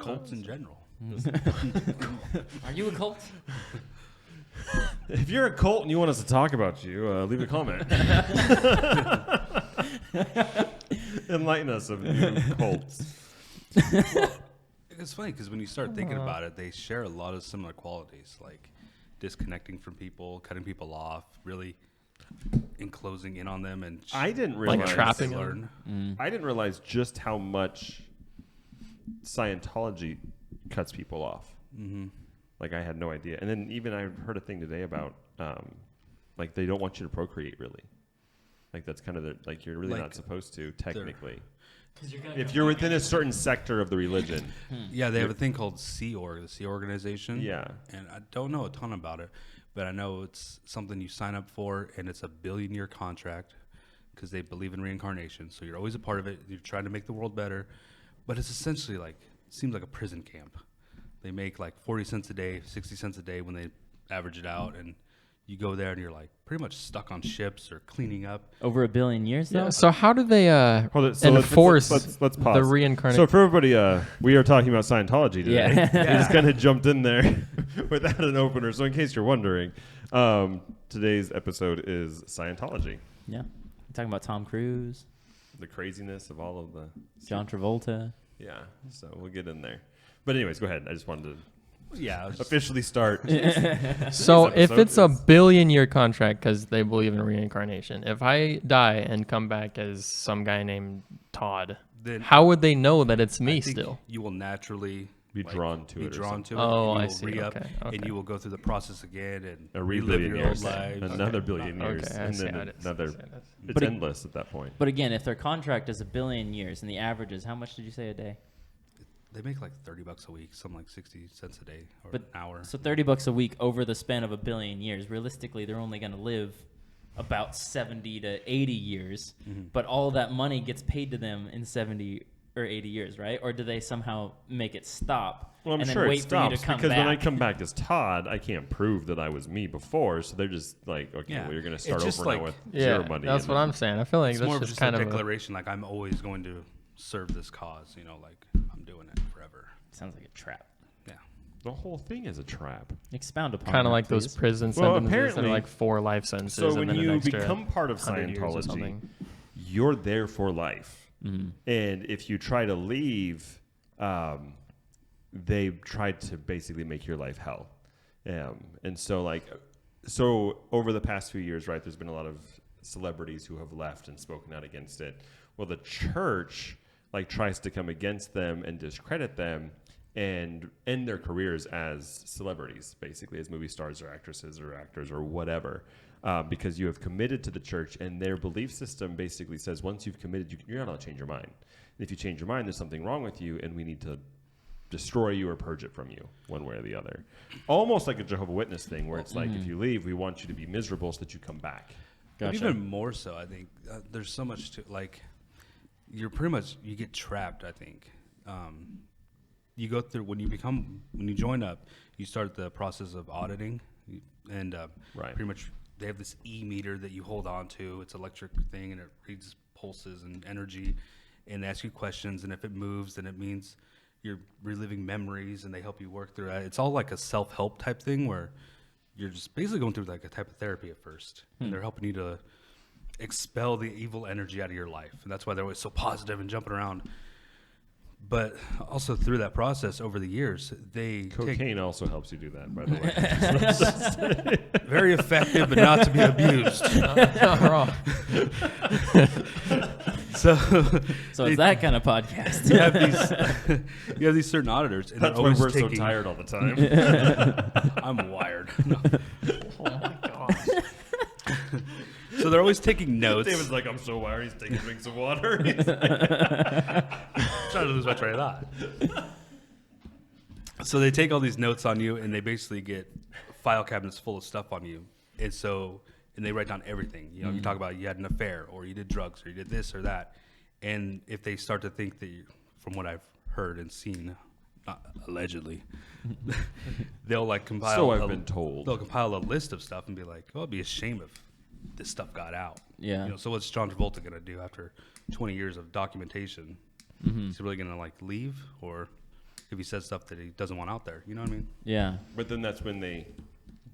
cults in general. Are you a cult? If you're a cult and you want us to talk about you, leave a comment. Enlighten us of new cults. Well, it's funny because when you start thinking about it, they share a lot of similar qualities, like disconnecting from people, cutting people off, really enclosing in on them, and I didn't realize like trapping learn. them. I didn't realize just how much Scientology cuts people off. Mm-hmm. Like I had no idea. And then even I heard a thing today about like they don't want you to procreate really. Like that's kind of the, like you're really Like not supposed to technically. You're If you're within a certain sector of the religion. Yeah, they have a thing called Sea Org, the Sea Organization. Yeah. And I don't know a ton about it, but I know it's something you sign up for, and it's a 1 billion-year contract because they believe in reincarnation. So you're always a part of it. You're trying to make the world better, but it's essentially like seems like a prison camp. They make like 40 cents a day, 60 cents a day when they average it out, and you go there and you're like pretty much stuck on ships or cleaning up. Over 1 billion years, though? Yeah, so how do they Hold it, so enforce let's pause. the reincarnation? So for everybody, we are talking about Scientology today. Yeah. We just kind of jumped in there without an opener. So in case you're wondering, today's episode is Scientology. Yeah. We're talking about Tom Cruise, The craziness of all of the... John Travolta. Yeah, so we'll get in there. But anyways, go ahead. I just wanted to Yeah, officially start. So This if it's a episode is- 1 billion year contract because they believe in reincarnation, if I die and come back as some guy named Todd, then how would they know that it's I me think still? you will naturally Be drawn to be it or drawn to it. Oh, and I you will see. re-up, Okay, and okay. you will go through the process again and A relive billion your old years. lives. Another billion years. Okay, I and see then how it is. another... I see how it is. It's But it- endless at that point. But again, if their contract is 1 billion years and the average is, how much did you say a day? They make like $30 a week, something like 60 cents a day or But an hour. So $30 a week over the span of 1 billion years. Realistically, they're only going to live about 70 to 80 years, but all that money gets paid to them in 70 or 80 years, right? Or do they somehow make it stop Well, I'm and sure then it wait for you to stops come because back? when I come back as Todd, I can't prove that I was me before. So they're just like, okay, Yeah. well, you're going to It's start just over like- now with Yeah, zero money. that's and what then- I'm saying. I feel like it's that's more of just just kind a of declaration, like I'm always going to serve this cause, you know, like I'm doing it forever. Sounds like a trap. Yeah. The whole thing is a trap. Expound upon kind that, of like those please. prison Well, sentences that apparently- are like 4 life sentences. So and when then an you extra become part of 100 years or Scientology, something. you're there for life. Mm-hmm. And if you try to leave, they try to basically make your life hell. And so over the past few years, right, there's been a lot of celebrities who have left and spoken out against it. Well, the church like tries to come against them and discredit them and end their careers as celebrities, basically as movie stars or actresses or actors or whatever, because you have committed to the church, and their belief system basically says once you've committed, you're not allowed to change your mind. And if you change your mind, there's something wrong with you, and we need to destroy you or purge it from you, one way or the other. Almost like a Jehovah's Witness thing, where it's like, if you leave, we want you to be miserable so that you come back. But Gotcha. even more so, I think there's so much to like. You're pretty much you get trapped. I think you go through when you join up, you start the process of auditing, and Right. pretty much they have this meter that you hold on to. It's an electric thing, and it reads pulses and energy, and they ask you questions. And if it moves, then it means you're reliving memories, and they help you work through it. It's all like a self-help type thing where you're just basically going through like a type of therapy at first, and they're helping you to expel the evil energy out of your life, and that's why they're always so positive and jumping around. But also through that process over the years, they Cocaine also helps you do that, by the way. take very effective, but not to be abused. Not wrong. So So it's that kind of podcast. you have these certain auditors, and That's they're why always we're so taking. tired all the time. I'm wired. No. Oh my gosh. So they're always taking notes. David's like, I'm so wired, he's taking drinks of water. I'm trying to lose my train of thought. So they take all these notes on you, and they basically get file cabinets full of stuff on you, and they write down everything. You know, you talk about you had an affair, or you did drugs, or you did this or that, and if they start to think that, from what I've heard and seen, not allegedly, they'll like compile. So I've been told. They'll compile a list of stuff and be like, "Oh, it'd be a shame if this stuff got out." Yeah. You know, so what's John Travolta gonna do after 20 years of documentation? Is he really gonna like leave, or if he says stuff that he doesn't want out there. You know what I mean? Yeah. But then that's when they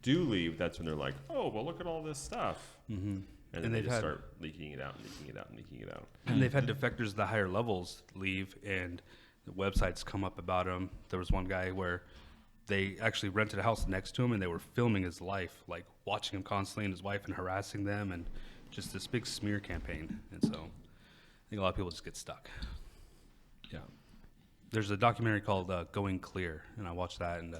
do leave. That's when they're like, oh, well, look at all this stuff. Mm-hmm. And then they just start leaking it out, and leaking it out, and leaking it out. And they've had defectors at the higher levels leave, and the websites come up about them. There was one guy where they actually rented a house next to him, and they were filming his life, like watching him constantly and his wife and harassing them, and just this big smear campaign. And so I think a lot of people just get stuck. Yeah. There's a documentary called Going Clear, and I watched that, and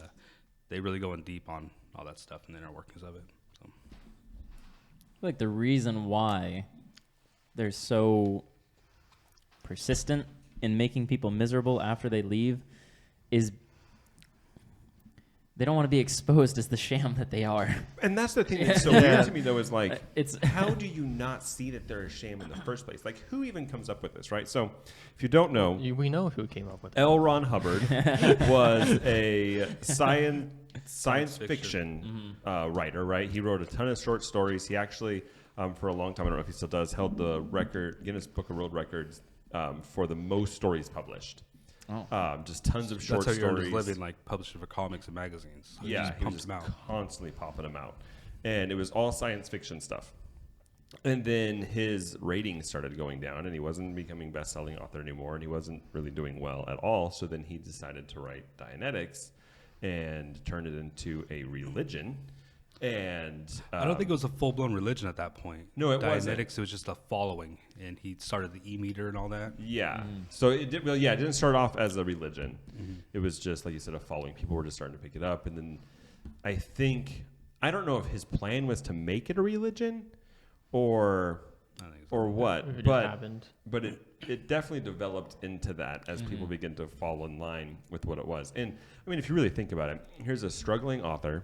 they really go in deep on all that stuff and the inner workings of it. So. Like the reason why they're so persistent in making people miserable after they leave is they don't want to be exposed as the sham that they are. And that's the thing that's so weird to me, though, is like, It's how do you not see that they're a sham in the first place? Like, who even comes up with this, right? So, if you don't know, We know who came up with it. L. Ron Hubbard was a science fiction writer, right? He wrote a ton of short stories. He actually, for a long time, I don't know if he still does, held the record, Guinness Book of World Records, for the most stories published. Oh. Just tons of short That's how he earned stories. his living, like publishing for comics and magazines. So Yeah, he he was just pumps just them out. constantly popping them out. And it was all science fiction stuff. And then his ratings started going down, and he wasn't becoming best-selling author anymore, and he wasn't really doing well at all. So then he decided to write Dianetics and turn it into a religion. And I don't think it was a full-blown religion at that point. No, it wasn't. Dianetics, it was just a following, and he started the e-meter and all that. Yeah. So it did, well, yeah, it didn't start off as a religion. It was just, like you said, a following. People were just starting to pick it up. And then I don't know if his plan was to make it a religion or I think so. what, It but happened. but it definitely developed into that as people begin to fall in line with what it was. And I mean, if you really think about it, here's a struggling author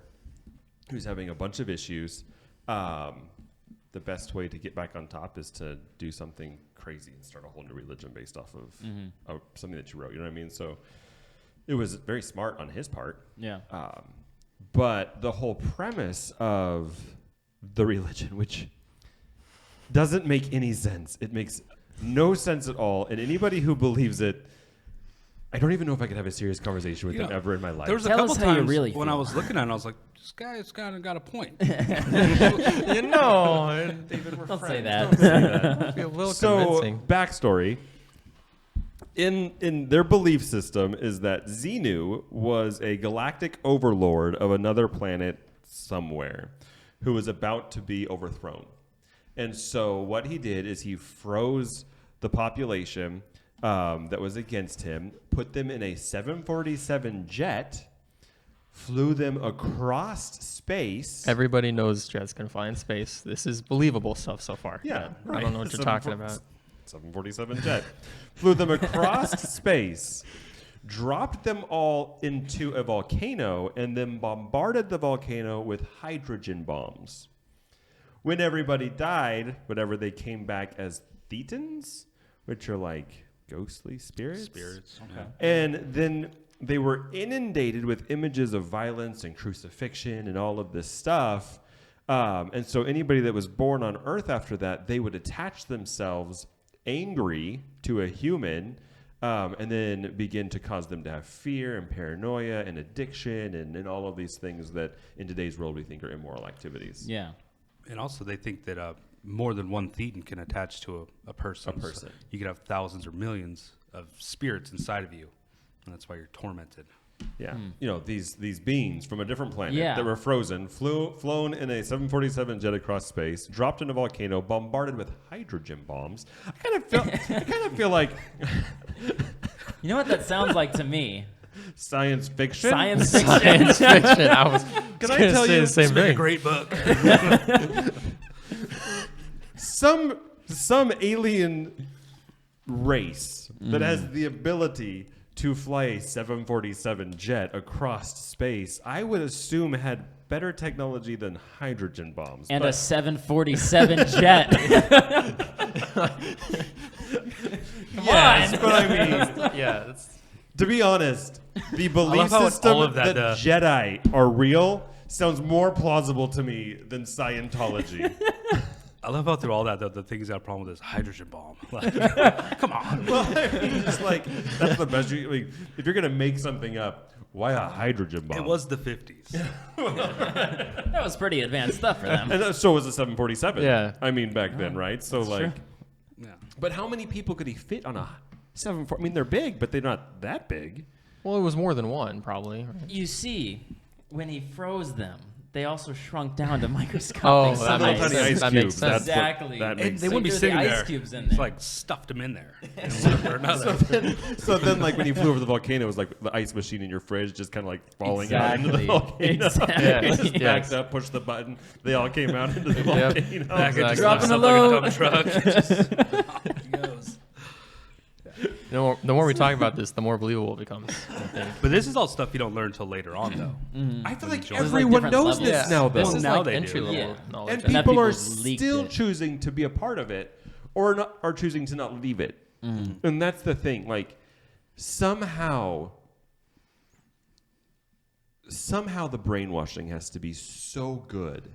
who's having a bunch of issues. The best way to get back on top is to do something crazy and start a whole new religion based off of something that you wrote. You know what I mean? So it was very smart on his part. Yeah. But the whole premise of the religion, which doesn't make any sense. It makes no sense at all. And anybody who believes it, I don't even know if I could have a serious conversation with You them know, ever in my life. There was a Tell couple us how you times really when I feel. was looking at it, I was like, this guy's kind of got a point. You know, David, we're Don't say friends. that. Don't say that. Feel a little So, convincing. backstory. In their belief system is that Xenu was a galactic overlord of another planet somewhere who was about to be overthrown. And so what he did is he froze the population that was against him, put them in a 747 jet, flew them across space. Everybody knows jets can fly in space. This is believable stuff so far. Yeah, I don't know what you're talking about. 747 jet. Flew them across space, dropped them all into a volcano, and then bombarded the volcano with hydrogen bombs. When everybody died, whatever, they came back as thetans, which are like ghostly spirits. Spirits. Okay. And then they were inundated with images of violence and crucifixion and all of this stuff. And so anybody that was born on Earth after that, they would attach themselves angry to a human and then begin to cause them to have fear and paranoia and addiction and all of these things that in today's world we think are immoral activities. Yeah. And also, they think that more than one thetan can attach to a person. A person. So you could have thousands or millions of spirits inside of you, and that's why you're tormented. Yeah, you know, these beings from a different planet Yeah. that were frozen, flown in a 747 jet across space, dropped in a volcano, bombarded with hydrogen bombs. I kind of feel like You know what that sounds like to me? science fiction. Science fiction. Science fiction. I was Can gonna I tell say you? the same thing. Great book. Some alien race that has the ability to fly a 747 jet across space, I would assume had better technology than hydrogen bombs. And But- a 747 jet. yes, on. but I mean, Yeah, that's to be honest, the love belief how system all of that, that Jedi are real sounds more plausible to me than Scientology. I love how through all that, the thing he's got a problem with is hydrogen bomb. Like, come on. Well, I mean, it's like that's the best. If you're gonna make something up, why a hydrogen bomb? It was the 50s. That was pretty advanced stuff for them. and so was the 747. Yeah. I mean back then, right? So like, true. Yeah. but how many people could he fit on a 747? I mean, they're big, but they're not that big. Well, it was more than one, probably. Right? You see, when he froze them, they also shrunk down to microscopic Oh, size. that makes Tiny sense. ice That cubes. makes sense. That's what- Exactly. that And makes They So wouldn't be you're the sitting ice there. cubes in It's there. like stuffed them in there. One for another. So then, like when he flew over the volcano, it was like the ice machine in your fridge just kind of like falling out into the Exactly. volcano. Exactly. Yes, Just yes. backed up, pushed the button. They all came out into the Yep. volcano. Back it just Dropping lifts a up load. like a dump truck. Just off he goes. The more we talk about this, the more believable it becomes. I think. But this is all stuff you don't learn until later on, though. I feel When like you join. everyone different knows levels. this now, though. This is now like they do. entry level Yeah. knowledge. And And that people are people leaked still it. choosing to be a part of it, or not, are choosing to not leave it. And that's the thing. Like somehow the brainwashing has to be so good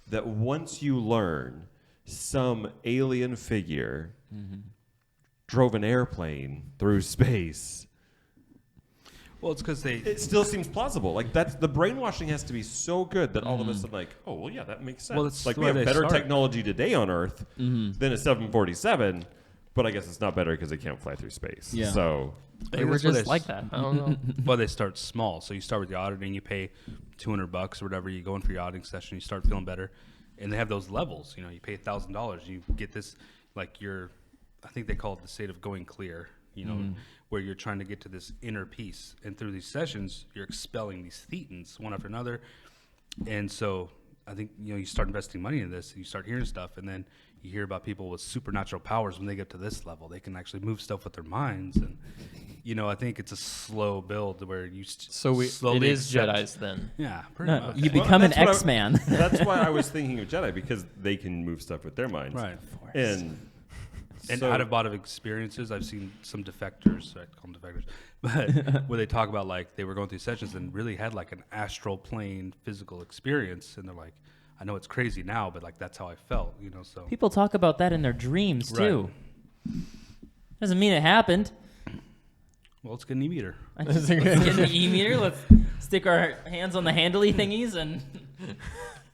that once you learn some alien figure drove an airplane through space, Well, it's because they. it still seems plausible. Like that's the brainwashing has to be so good that all of us are like, oh well, yeah, that makes sense. Well, it's like the we way have they better start. technology today on Earth than a 747, but I guess it's not better because they can't fly through space. Yeah. So They were that's what just they- like that. I don't know. Well, they start small. So you start with the auditing, you pay $200 or whatever. You go in for your auditing session, you start feeling better, and they have those levels. You know, you pay $1,000, you get this like I think they call it the state of going clear. You know, where you're trying to get to this inner peace, and through these sessions, you're expelling these thetans one after another. And so I think you start investing money in this, and you start hearing stuff, and then you hear about people with supernatural powers when they get to this level. They can actually move stuff with their minds, and I think it's a slow build where you So it slowly is accept- Jedi's then. Yeah, pretty No, much. you become an that's what I- X-Man. that's why I was thinking of Jedi, because they can move stuff with their minds. Right. And And out of body experiences, I've seen some defectors, I call them defectors, but where they talk about like they were going through sessions and really had like an astral plane physical experience, and they're like, I know it's crazy now, but like that's how I felt, so. People talk about that in their dreams Right. too. Doesn't mean it happened. Well, let's get an e-meter. Let's get the e-meter. Let's stick our hands on the handly thingies and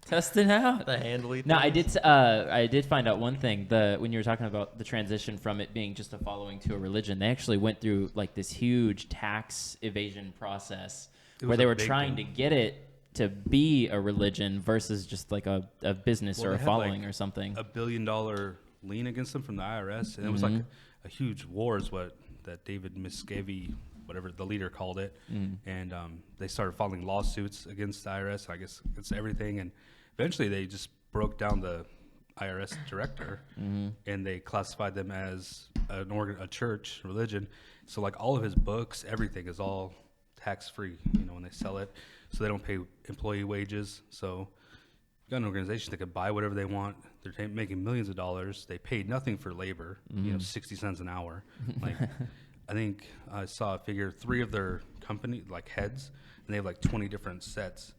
test it out. The handly. No, I did find out one thing. When you were talking about the transition from it being just a following to a religion, they actually went through like this huge tax evasion process It where was they a were big trying thing. to get it to be a religion versus just like a business Well, or they a had, following like, or something. $1 billion lien against them from the IRS, and it was like a huge war, is what that David Miscavige, whatever the leader called it, and they started filing lawsuits against the IRS. I guess it's everything, and eventually they just broke down the IRS director, and they classified them as a church, religion. So like all of his books, everything is all tax free, when they sell it, so they don't pay employee wages. So you got an organization that can buy whatever they want. They're making millions of dollars. They paid nothing for labor, 60 cents an hour. Like, I think I saw a figure, 3 of their company, like heads, and they have like 20 different sets.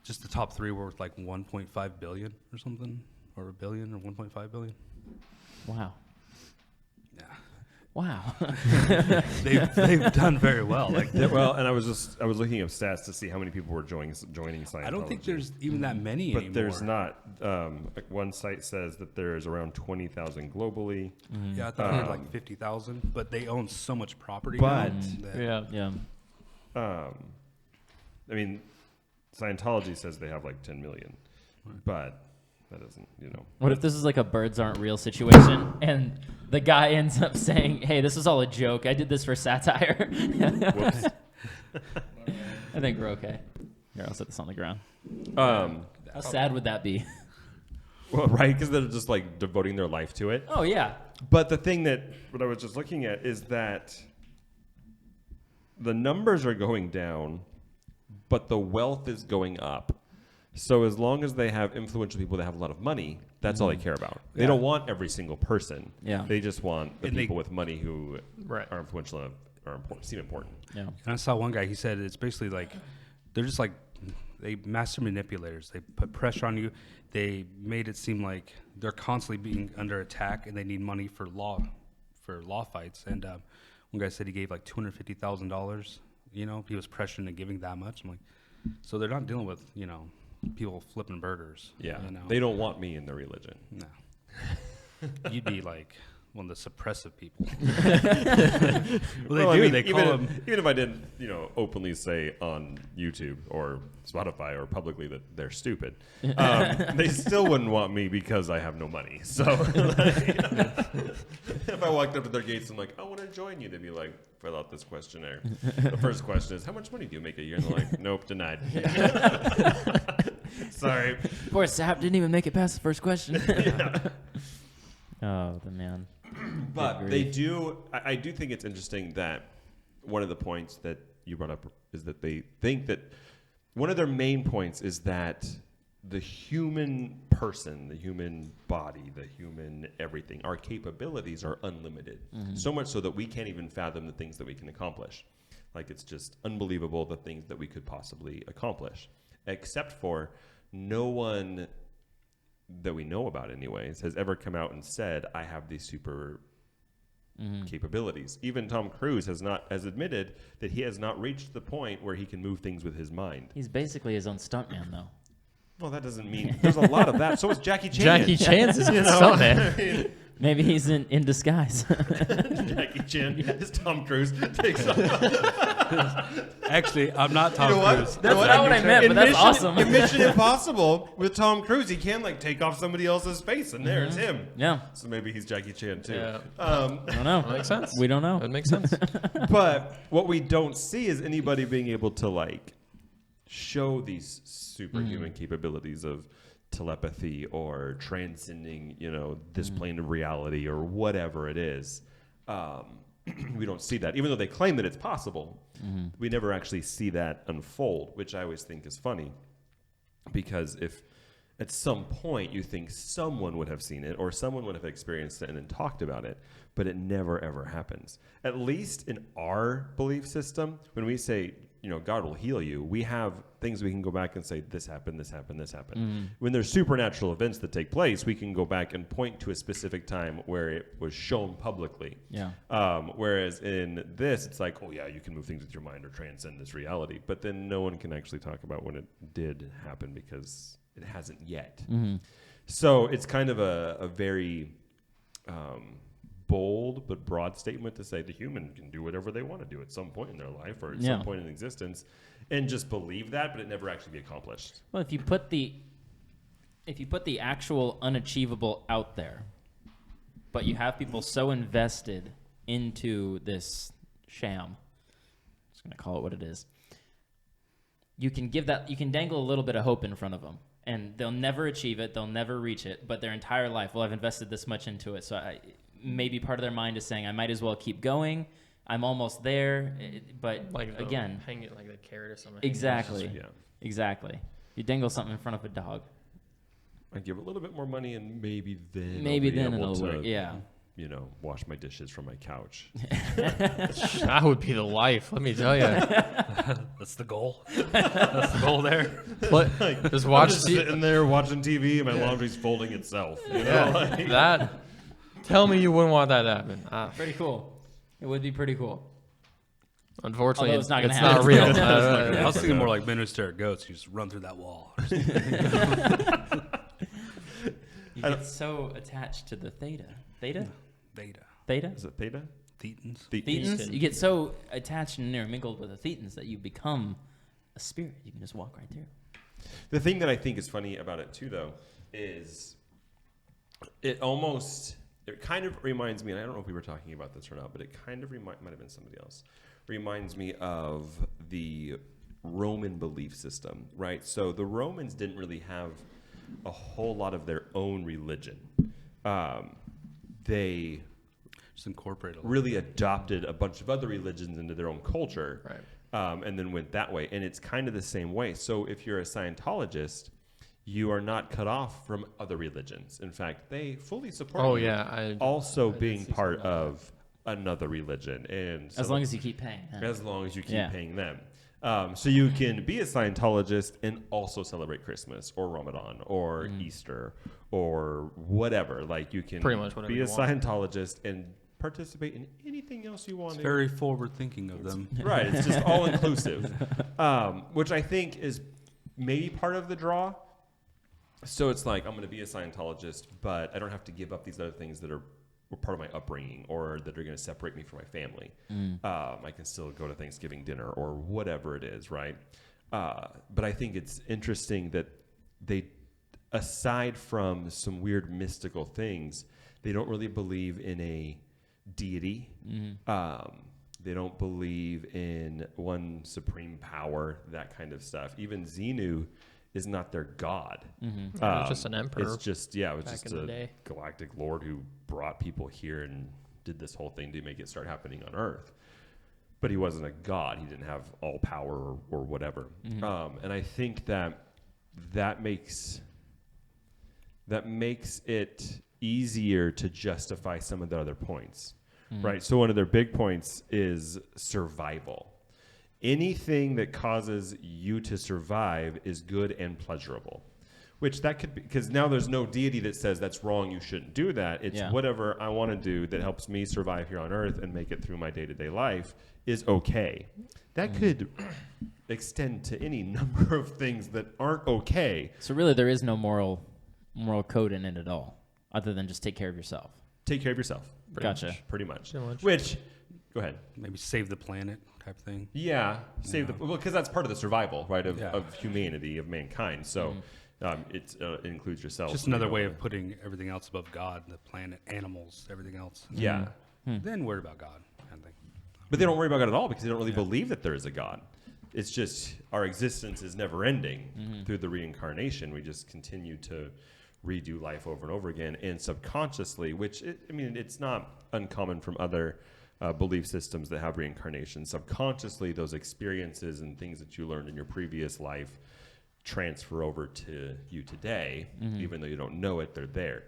Just the top 3 were worth like 1.5 billion or something, or a billion or 1.5 billion. Wow. Yeah. Wow. They've done very well. Like, Yeah, well, and I was looking up stats to see how many people were joining Scientology. I don't think there's even that many but anymore. there's not. Like one site says that there's around 20,000 globally. Yeah, I thought they had like 50,000, but they own so much property But- now. that- Yeah. Yeah. I mean, Scientology says they have like 10 million, but that doesn't, What if this is like a birds aren't real situation and the guy ends up saying, hey, this is all a joke. I did this for satire. Whoops. I think we're okay. Here, I'll set this on the ground. How sad would that be? Well, right, because they're just like devoting their life to it. Oh, yeah. But the thing what I was just looking at is that the numbers are going down, but the wealth is going up. So as long as they have influential people that have a lot of money, that's all they care about. They Yeah. don't want every single person. Yeah. They just want the And they- people with money who Right. are influential or important, seem important. Yeah. And I saw one guy, he said it's basically like, they're just like, they master manipulators. They put pressure on you. They made it seem like they're constantly being under attack, and they need money for law fights. And one guy said he gave like $250,000. You know, he was pressured into giving that much. I'm like, so they're not dealing with, you know, people flipping burgers. Yeah, you know? they don't want me in their religion. No. You'd be like one of the suppressive people. Well, they do. They call them. Even if I didn't, you know, openly say on YouTube or Spotify or publicly that they're stupid, they still wouldn't want me because I have no money. So if I walked up to their gates and like, I want to join you, they'd be like, fill out this questionnaire. The first question is, how much money do you make a year? And they're like, nope, denied. Sorry. Poor Sap didn't even make it past the first question. Oh, the man. But they do. I do think it's interesting that one of the points that you brought up is that they think that one of their main points is that the human person, the human body, the human everything, our capabilities are unlimited. So much so that we can't even fathom the things that we can accomplish. Like, it's just unbelievable the things that we could possibly accomplish. Except for no one that we know about anyways has ever come out and said, I have these super capabilities. Even Tom Cruise has admitted that he has not reached the point where he can move things with his mind. He's basically his own stuntman, though. Well, that doesn't mean there's a lot of that. So is Jackie Chan. Jackie Chan's his stuntman. I mean, Maybe he's in disguise. Jackie Chan is Tom Cruise takes off. Actually, I'm not Tom Cruise. That's not what I meant, but that's awesome. In Mission Impossible with Tom Cruise, he can like take off somebody else's face, and there it's him. Yeah. So maybe he's Jackie Chan too. Yeah. I don't know. That makes sense. We don't know. That makes sense. But what we don't see is anybody being able to like show these superhuman capabilities of telepathy or transcending, you know, this plane of reality or whatever it is. We don't see that. Even though they claim that it's possible, we never actually see that unfold, which I always think is funny. Because if at some point you think someone would have seen it or someone would have experienced it and then talked about it, but it never, ever happens. At least in our belief system, when we say, you know, God will heal you, we have things we can go back and say, this happened, this happened, this happened. When there's supernatural events that take place, we can go back and point to a specific time where it was shown publicly. Yeah. Whereas in this, it's like, oh yeah, you can move things with your mind or transcend this reality. But then no one can actually talk about when it did happen because it hasn't yet. So it's kind of a very bold but broad statement to say the human can do whatever they want to do at some point in their life or at some point in existence, and just believe that, but it never actually be accomplished. Well, if you put the actual unachievable out there, but you have people so invested into this sham, I'm just gonna call it what it is. You can dangle a little bit of hope in front of them, and they'll never achieve it, they'll never reach it, but their entire life, well, I've invested this much into it, so maybe part of their mind is saying, I might as well keep going. I'm almost there, but Like again, hang it like a carrot or something. exactly, Yeah. exactly. You dangle something in front of a dog. I give a little bit more money and maybe then It'll work. Yeah. You know, wash my dishes from my couch. That would be the life, let me tell you. That's the goal. That's the goal there. Just watch I'm just sitting there watching TV and my laundry's folding itself. You know? Like, that. Tell me you wouldn't want that to happen. Pretty cool. It would be pretty cool. Unfortunately, Although it's not gonna it's happen. not real. I was thinking more like Minister of Goats. You just run through that wall. You get so attached to the theta. Theta? Theta. Theta? is it theta? Thetans. Thetans? You get so attached and intermingled with the thetans that you become a spirit. You can just walk right through. The thing that I think is funny about it too, though, is it kind of reminds me, and I don't know if we were talking about this or not, but it kind of might have been somebody else, reminds me of the Roman belief system, right? So the Romans didn't really have a whole lot of their own religion. They Just incorporate a little. really adopted a bunch of other religions into their own culture, Right. And then went that way. And it's kind of the same way. So if you're a Scientologist, you are not cut off from other religions. In fact, they fully support Oh, you yeah. also did being see part something like of another religion. And As long as you keep paying. as long as you keep Yeah. paying them. So you can be a Scientologist and also celebrate Christmas or Ramadan or Easter or whatever. Like you can Pretty much whatever be you a want. Scientologist and participate in anything else you want. It's very forward thinking of them. Right. It's just all inclusive, which I think is maybe part of the draw. So it's like, I'm going to be a Scientologist, but I don't have to give up these other things that are part of my upbringing or that are going to separate me from my family. I can still go to Thanksgiving dinner or whatever it is, right? But I think it's interesting that they, aside from some weird mystical things, they don't really believe in a deity. They don't believe in one supreme power, that kind of stuff. Even Xenu is not their god. It was just an emperor. It's just, it was back just in the a day. galactic lord who brought people here and did this whole thing to make it start happening on Earth. But he wasn't a god. He didn't have all power or whatever. And I think that makes it easier to justify some of the other points, right? So one of their big points is survival. Anything that causes you to survive is good and pleasurable, which that could be, because now there's no deity that says that's wrong, you shouldn't do that. It's whatever I want to do that helps me survive here on Earth and make it through my day-to-day life is okay. That could extend to any number of things that aren't okay. So really, there is no moral code in it at all, other than just take care of yourself. Take care of yourself. Gotcha. Pretty much. Pretty much. Which, go ahead. Maybe save the planet type thing. Yeah, because that's part of the survival, right, of Yeah. humanity, of mankind. So it includes yourself. Just another way of putting everything else above God, the planet, animals, everything else. Yeah. Then worry about God, kind of thing. But they don't worry about God at all because they don't really believe that there is a God. It's just our existence is never ending through the reincarnation. We just continue to redo life over and over again, and subconsciously, which it's not uncommon from other belief systems that have reincarnation. Subconsciously, those experiences and things that you learned in your previous life transfer over to you today, even though you don't know it, they're there.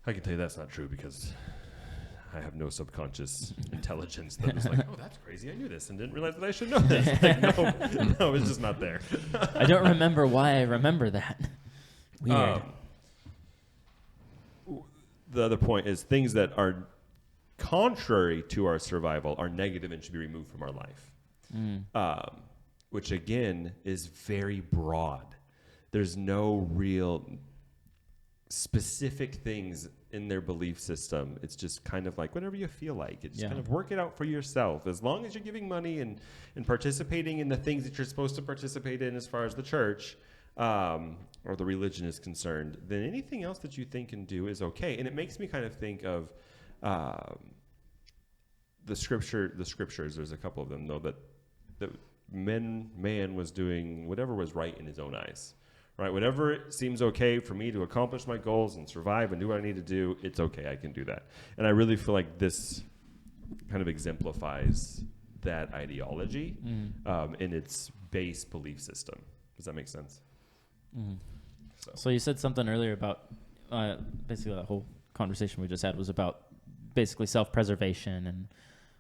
I can tell you that's not true because I have no subconscious intelligence that was like, oh, that's crazy. I knew this and didn't realize that I should know this. Like, no, it's just not there. I don't remember why I remember that. Weird. The other point is things that are contrary to our survival are negative and should be removed from our life, which again is very broad. There's no real specific things in their belief system. It's just kind of like whatever you feel like. It's kind of work it out for yourself. As long as you're giving money and participating in the things that you're supposed to participate in as far as the church or the religion is concerned, then anything else that you think and do is okay. And it makes me kind of think of the scriptures. There's a couple of them, though, that man was doing whatever was right in his own eyes. Right, whatever it seems okay for me to accomplish my goals and survive and do what I need to do, it's okay. I can do that. And I really feel like this kind of exemplifies that ideology in its base belief system. Does that make sense? So you said something earlier about basically that whole conversation we just had was about basically self-preservation and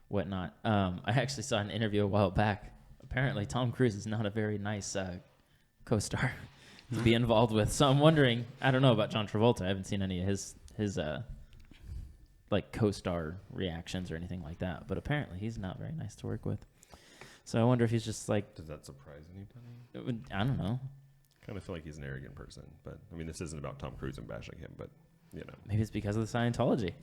whatnot. I actually saw an interview a while back. Apparently, Tom Cruise is not a very nice co-star to be involved with. So I'm wondering, I don't know about John Travolta. I haven't seen any of his like co-star reactions or anything like that. But apparently he's not very nice to work with. So I wonder if he's just like... Does that surprise anybody? I don't know. Kind of feel like he's an arrogant person. But, I mean, this isn't about Tom Cruise and bashing him, but, you know. Maybe it's because of the Scientology.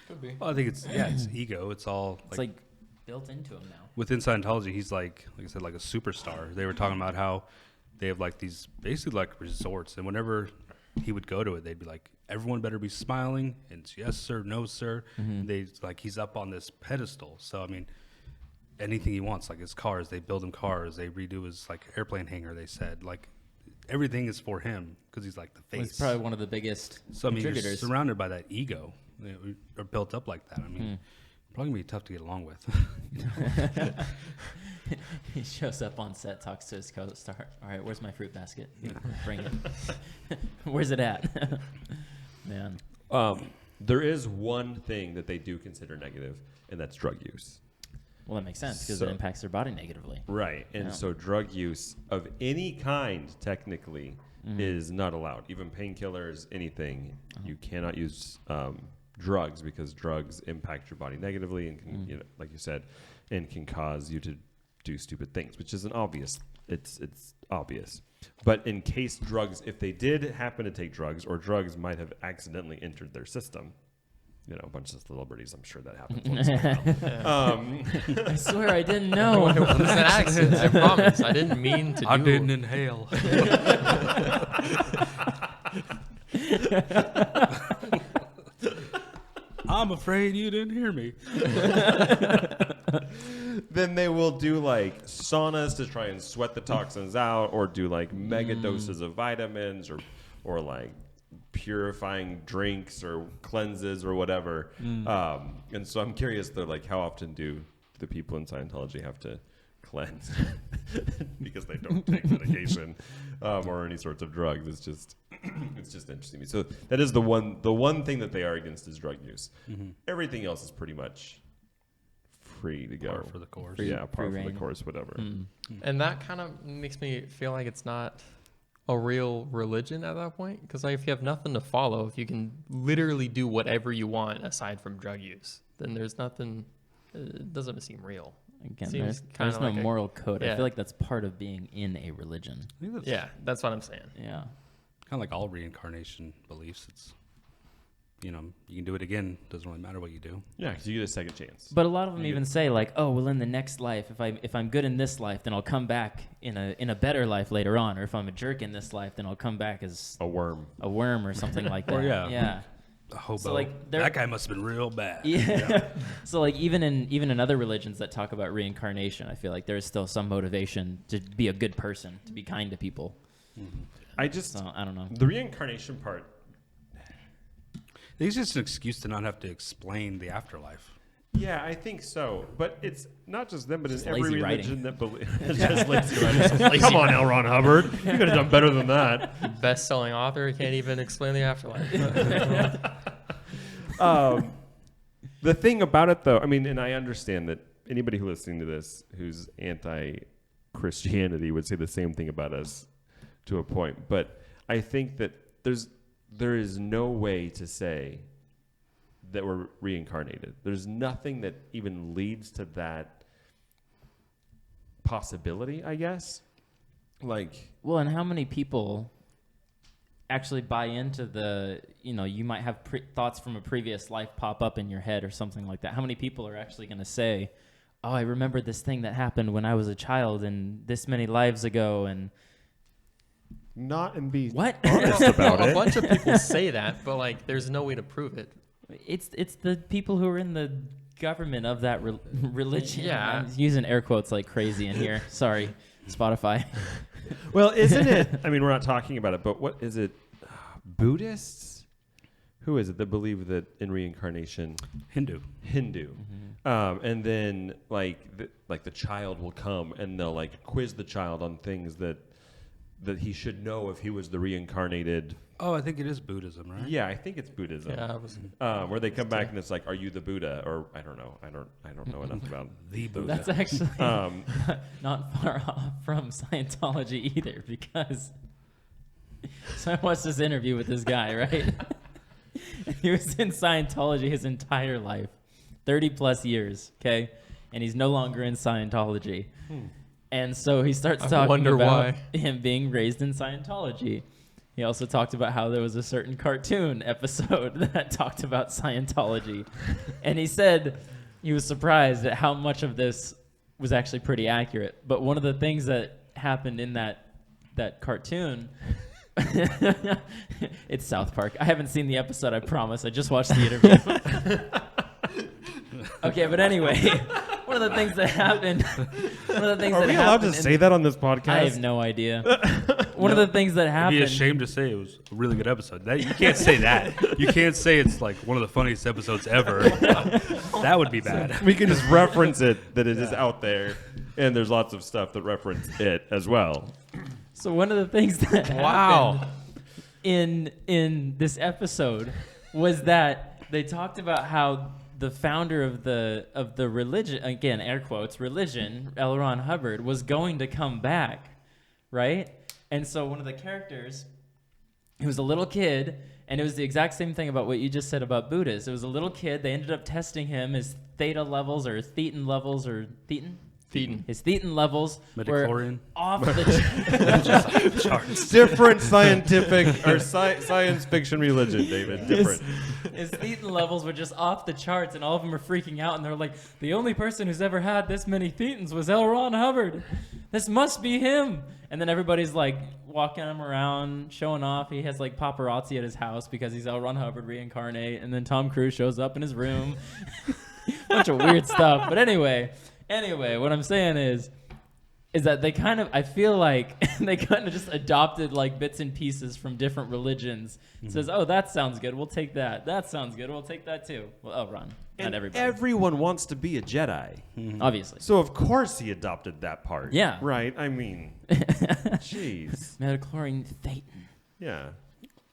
Could be. Well, I think it's ego. It's all It's like built into him now. within Scientology. He's like I said, like a superstar. They were talking about how they have like these basically like resorts, and whenever he would go to it, they'd be like, everyone better be smiling and it's yes sir, no sir. They like he's up on this pedestal. So I mean, anything he wants, like his cars, they build him cars. They redo his like airplane hangar. They said like everything is for him because he's like the face. He's probably one of the biggest So I mean, you're contributors. surrounded by that ego. They are built up like that. I mean, probably gonna be tough to get along with. He shows up on set, talks to his co-star. All right, where's my fruit basket? Bring it. Where's it at? Man. There is one thing that they do consider negative, and that's drug use. Well, that makes sense because So- it impacts their body negatively. Right. And Yeah. so drug use of any kind technically is not allowed. Even painkillers, anything. You cannot use drugs because drugs impact your body negatively and can, you know, like you said, and can cause you to do stupid things, which isn't obvious. It's obvious. But in case drugs, if they did happen to take drugs or drugs might have accidentally entered their system, you know, a bunch of celebrities, I'm sure that happens once in a while. I swear I didn't know. It was an accident. I promise. I didn't mean to I do didn't inhale. I'm afraid you didn't hear me. Then they will do like saunas to try and sweat the toxins out, or do like mega doses of vitamins, or like purifying drinks or cleanses or whatever. And so I'm curious though, like how often do the people in Scientology have to cleanse because they don't take medication or any sorts of drugs? It's just interesting to me. So that is the one thing that they are against is drug use. Everything else is pretty much free to go. Par for the course. Yeah, par for the reign. course, whatever. And that kind of makes me feel like it's not a real religion at that point. Because like, if you have nothing to follow, if you can literally do whatever you want aside from drug use, then there's nothing. It doesn't seem real. Again, Seems there's kinda no like a- moral code. I yeah. feel like that's part of being in a religion. I think that's Yeah, that's what I'm saying. Yeah. kind of like all reincarnation beliefs. It's, you know, you can do it again. Doesn't really matter what you do. Yeah, because you get a second chance. But a lot of them even say like, "Oh, well, in the next life, if I'm good in this life, then I'll come back in a better life later on. Or if I'm a jerk in this life, then I'll come back as A worm. a worm or something like that." Or, yeah. Yeah. A hobo. So, like, they're- that guy must have been real bad. Yeah. So like even in other religions that talk about reincarnation, I feel like there is still some motivation to be a good person, to be kind to people. I just So I don't know. the reincarnation part. It's just an excuse to not have to explain the afterlife. Yeah, I think so. But it's not just them, but Just in every lazy religion writing. that believes. Just lazy writing. Come on, L. Ron Hubbard. You could have done better than that. Best-selling author can't even explain the afterlife. The thing about it, though, I mean, and I understand that anybody who's listening to this who's anti-Christianity would say the same thing about us to a point. But I think that there is no way to say that we're reincarnated. There's nothing that even leads to that possibility, I guess. Like, Well, and how many people actually buy into the, you might have thoughts from a previous life pop up in your head or something like that. How many people are actually going to say, "Oh, I remember this thing that happened when I was a child and this many lives ago," and not and be what? honest about A it. bunch of people say that, but like, there's no way to prove it. It's the people who are in the government of that religion. Yeah. I'm using air quotes like crazy in here. Sorry, Spotify. Well, isn't it? I mean, we're not talking about it, but what is it? Buddhists? Who is it that believe that in reincarnation? Hindu. Hindu. And then like the child will come and they'll like quiz the child on things that he should know if he was the reincarnated. Oh, I think it is Buddhism, right? Yeah, I think it's Buddhism. Yeah, I was. Where they come back and it's like, "Are you the Buddha?" Or I don't know. I don't know enough about. The Buddha. That's actually Um, not far off from Scientology either, because so I watched this interview with this guy, right? He was in Scientology his entire life, 30 plus years, okay? And he's no longer in Scientology. And so he starts I talking wonder about why. him being raised in Scientology. He also talked about how there was a certain cartoon episode that talked about Scientology. And he said he was surprised at how much of this was actually pretty accurate. But one of the things that happened in that cartoon, it's South Park. I haven't seen the episode, I promise. I just watched the interview. Okay, but anyway, one of the things that happened. are we allowed to say that on this podcast? I have no idea. One of the things that I'd be happened. ashamed to say it was a really good episode. You can't say that. You can't say it's like one of the funniest episodes ever. That would be bad. We can just reference it that it is out there, and there's lots of stuff that reference it as well. So one of the things that happened in this episode was that they talked about how the founder of the religion, again air quotes religion, L. Ron Hubbard, was going to come back, right? And so one of the characters, he was a little kid, and it was the exact same thing about what you just said about Buddhists. It was a little kid. They ended up testing him, his theta levels or thetan levels or thetan. His thetan levels were Midichlorian. off the Charts. Different scientific or science fiction religion, David. Different. His thetan levels were just off the charts, and all of them were freaking out. And they're like, the only person who's ever had this many thetans was L. Ron Hubbard. This must be him. And then everybody's like walking him around, showing off. He has like paparazzi at his house because he's L. Ron Hubbard reincarnate. And then Tom Cruise shows up in his room. Bunch of weird stuff. But anyway, what I'm saying is that they kind of, I feel like they kind of just adopted like bits and pieces from different religions. It says, oh, that sounds good. We'll take that. That sounds good. We'll take that too. Well, oh, Ron. Not And everybody. everyone wants to be a Jedi. Obviously. So of course he adopted that part. Yeah. Right? I mean, jeez. Metachlorine Thetan. Yeah.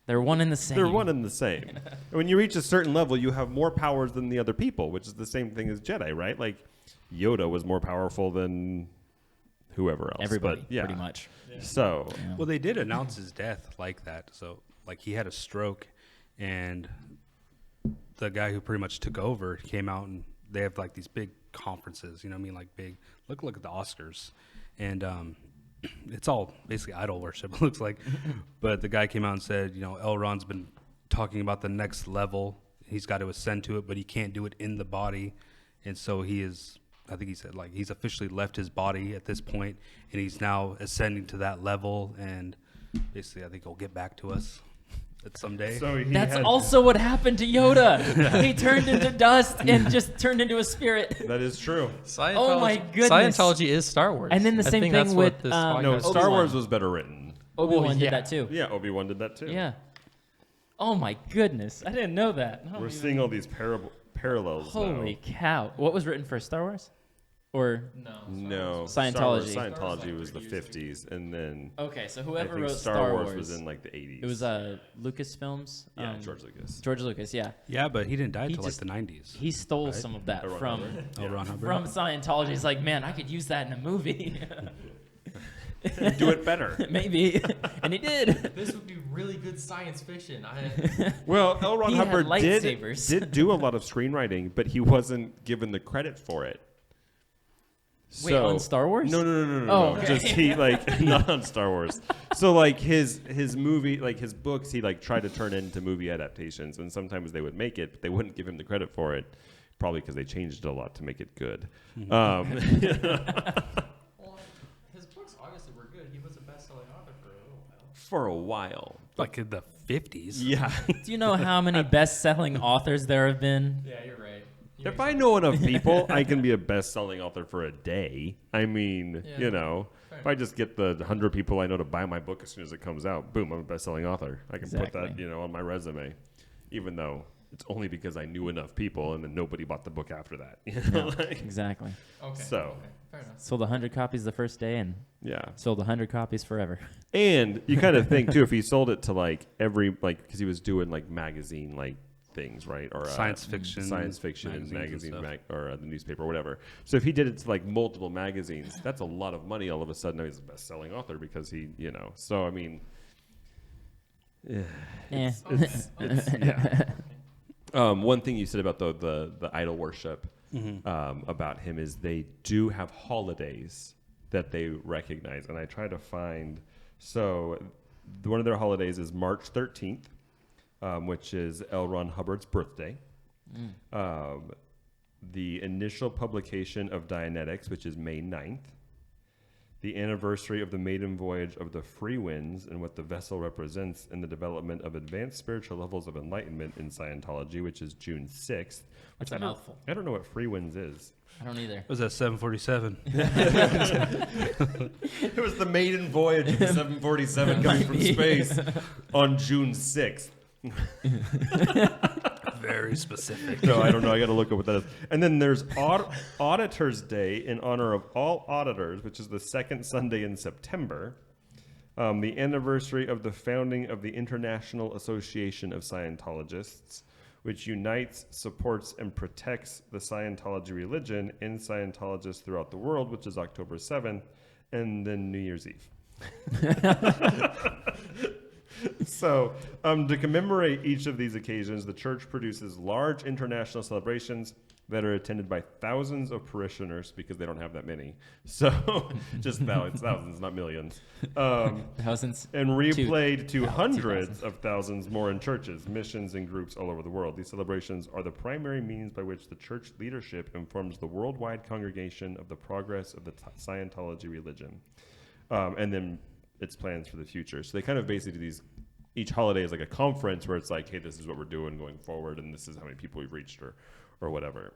They're one and the same. They're one and the same. And when you reach a certain level, you have more powers than the other people, which is the same thing as Jedi, right? Like Yoda was more powerful than whoever else. Everybody, but, yeah. pretty much. So, Well, they did announce his death like that. So, like, he had a stroke, and the guy who pretty much took over came out, and they have like these big conferences. You know what I mean? Like big. Look at the Oscars, and it's all basically idol worship. It looks like, but the guy came out and said, you know, L. Ron's been talking about the next level. He's got to ascend to it, but he can't do it in the body, and so he is. I think he said like he's officially left his body at this point, and he's now ascending to that level, and basically I think he'll get back to us at someday. so That's also what happened to Yoda. He turned into dust and just turned into a spirit. That is true. Oh my goodness. Scientology is Star Wars. And then the I same think thing that's with, what this um, podcast No, is. Star Obi-Wan. Wars was better written. Obi-Wan Well, did yeah. that too. Yeah, Obi-Wan did that too. Yeah. Oh my goodness. I didn't know that. I don't We're even- seeing all these parallels Holy now. cow. What was written for Star Wars? Or No, Scientology. Scientology was the 50s, and then okay, so I whoever think wrote Star Wars was in like the 80s. it was Lucasfilms. yeah, George Lucas. George Lucas, yeah. Yeah, but he didn't die He until like just- the 90s. He stole Right. some of that L. Ron from Hubbard. L. Ron Hubbard. from Scientology. He's like, man, I could use that in a movie. Do it better. Maybe. And he did. This would be really good science fiction. Well, L. Ron He had Hubbard lightsabers. did do a lot of screenwriting, but he wasn't given the credit for it. Wait, on Star Wars? No. Oh, no. okay. Just he like not on Star Wars. So like his movie, like his books, he like tried to turn into movie adaptations, and sometimes they would make it, but they wouldn't give him the credit for it, probably because they changed it a lot to make it good. Well, his books obviously were good. He was a best-selling author for a little while. For a while. Like in the 50s. Yeah. Do you know how many best-selling authors there have been? Yeah, you're right. If I know enough people, I can be a best-selling author for a day. I mean, Yeah. you know, Fair if I just get the 100 people I know to buy my book as soon as it comes out, boom, I'm a best-selling author. I can put Exactly. that, you know, on my resume, even though it's only because I knew enough people, and then nobody bought the book after that. You know, like, Exactly. Okay. So. Okay. Fair enough. Sold 100 copies the first day and yeah. sold 100 copies forever. And you kind of think too, if he sold it to like every because he was doing like magazine like things, right, or Science fiction and magazines and magazine stuff. or the newspaper or whatever. So if he did it to like multiple magazines, that's a lot of money. All of a sudden, now he's a best-selling author because he, you know. So I mean, Eh. it's yeah. One thing you said about the idol worship about him is they do have holidays that they recognize, and I try to find. So one of their holidays is March 13th, which is L. Ron Hubbard's birthday. The initial publication of Dianetics, which is May 9th. The anniversary of the maiden voyage of the Free Winds and what the vessel represents in the development of advanced spiritual levels of enlightenment in Scientology, which is June 6th. That's a mouthful. I don't know what Free Winds is. I don't either. It was at 747. It was the maiden voyage of the 747 coming from space on June 6th. Very specific. No, I don't know. I got to look up what that is. And then there's Auditors Day in honor of all auditors, which is the second Sunday in September. The anniversary of the founding of the International Association of Scientologists, which unites, supports, and protects the Scientology religion and Scientologists throughout the world, which is October 7th, and then New Year's Eve. So, to commemorate each of these occasions, the church produces large international celebrations that are attended by thousands of parishioners because they don't have that many. So, just thousands, not millions. Thousands. And replayed to 2,000. hundreds of thousands more in churches, missions, and groups all over the world. These celebrations are the primary means by which the church leadership informs the worldwide congregation of the progress of the Scientology religion. And then its plans for the future. So they kind of basically do each holiday is like a conference where it's like, hey, this is what we're doing going forward, and this is how many people we've reached or whatever.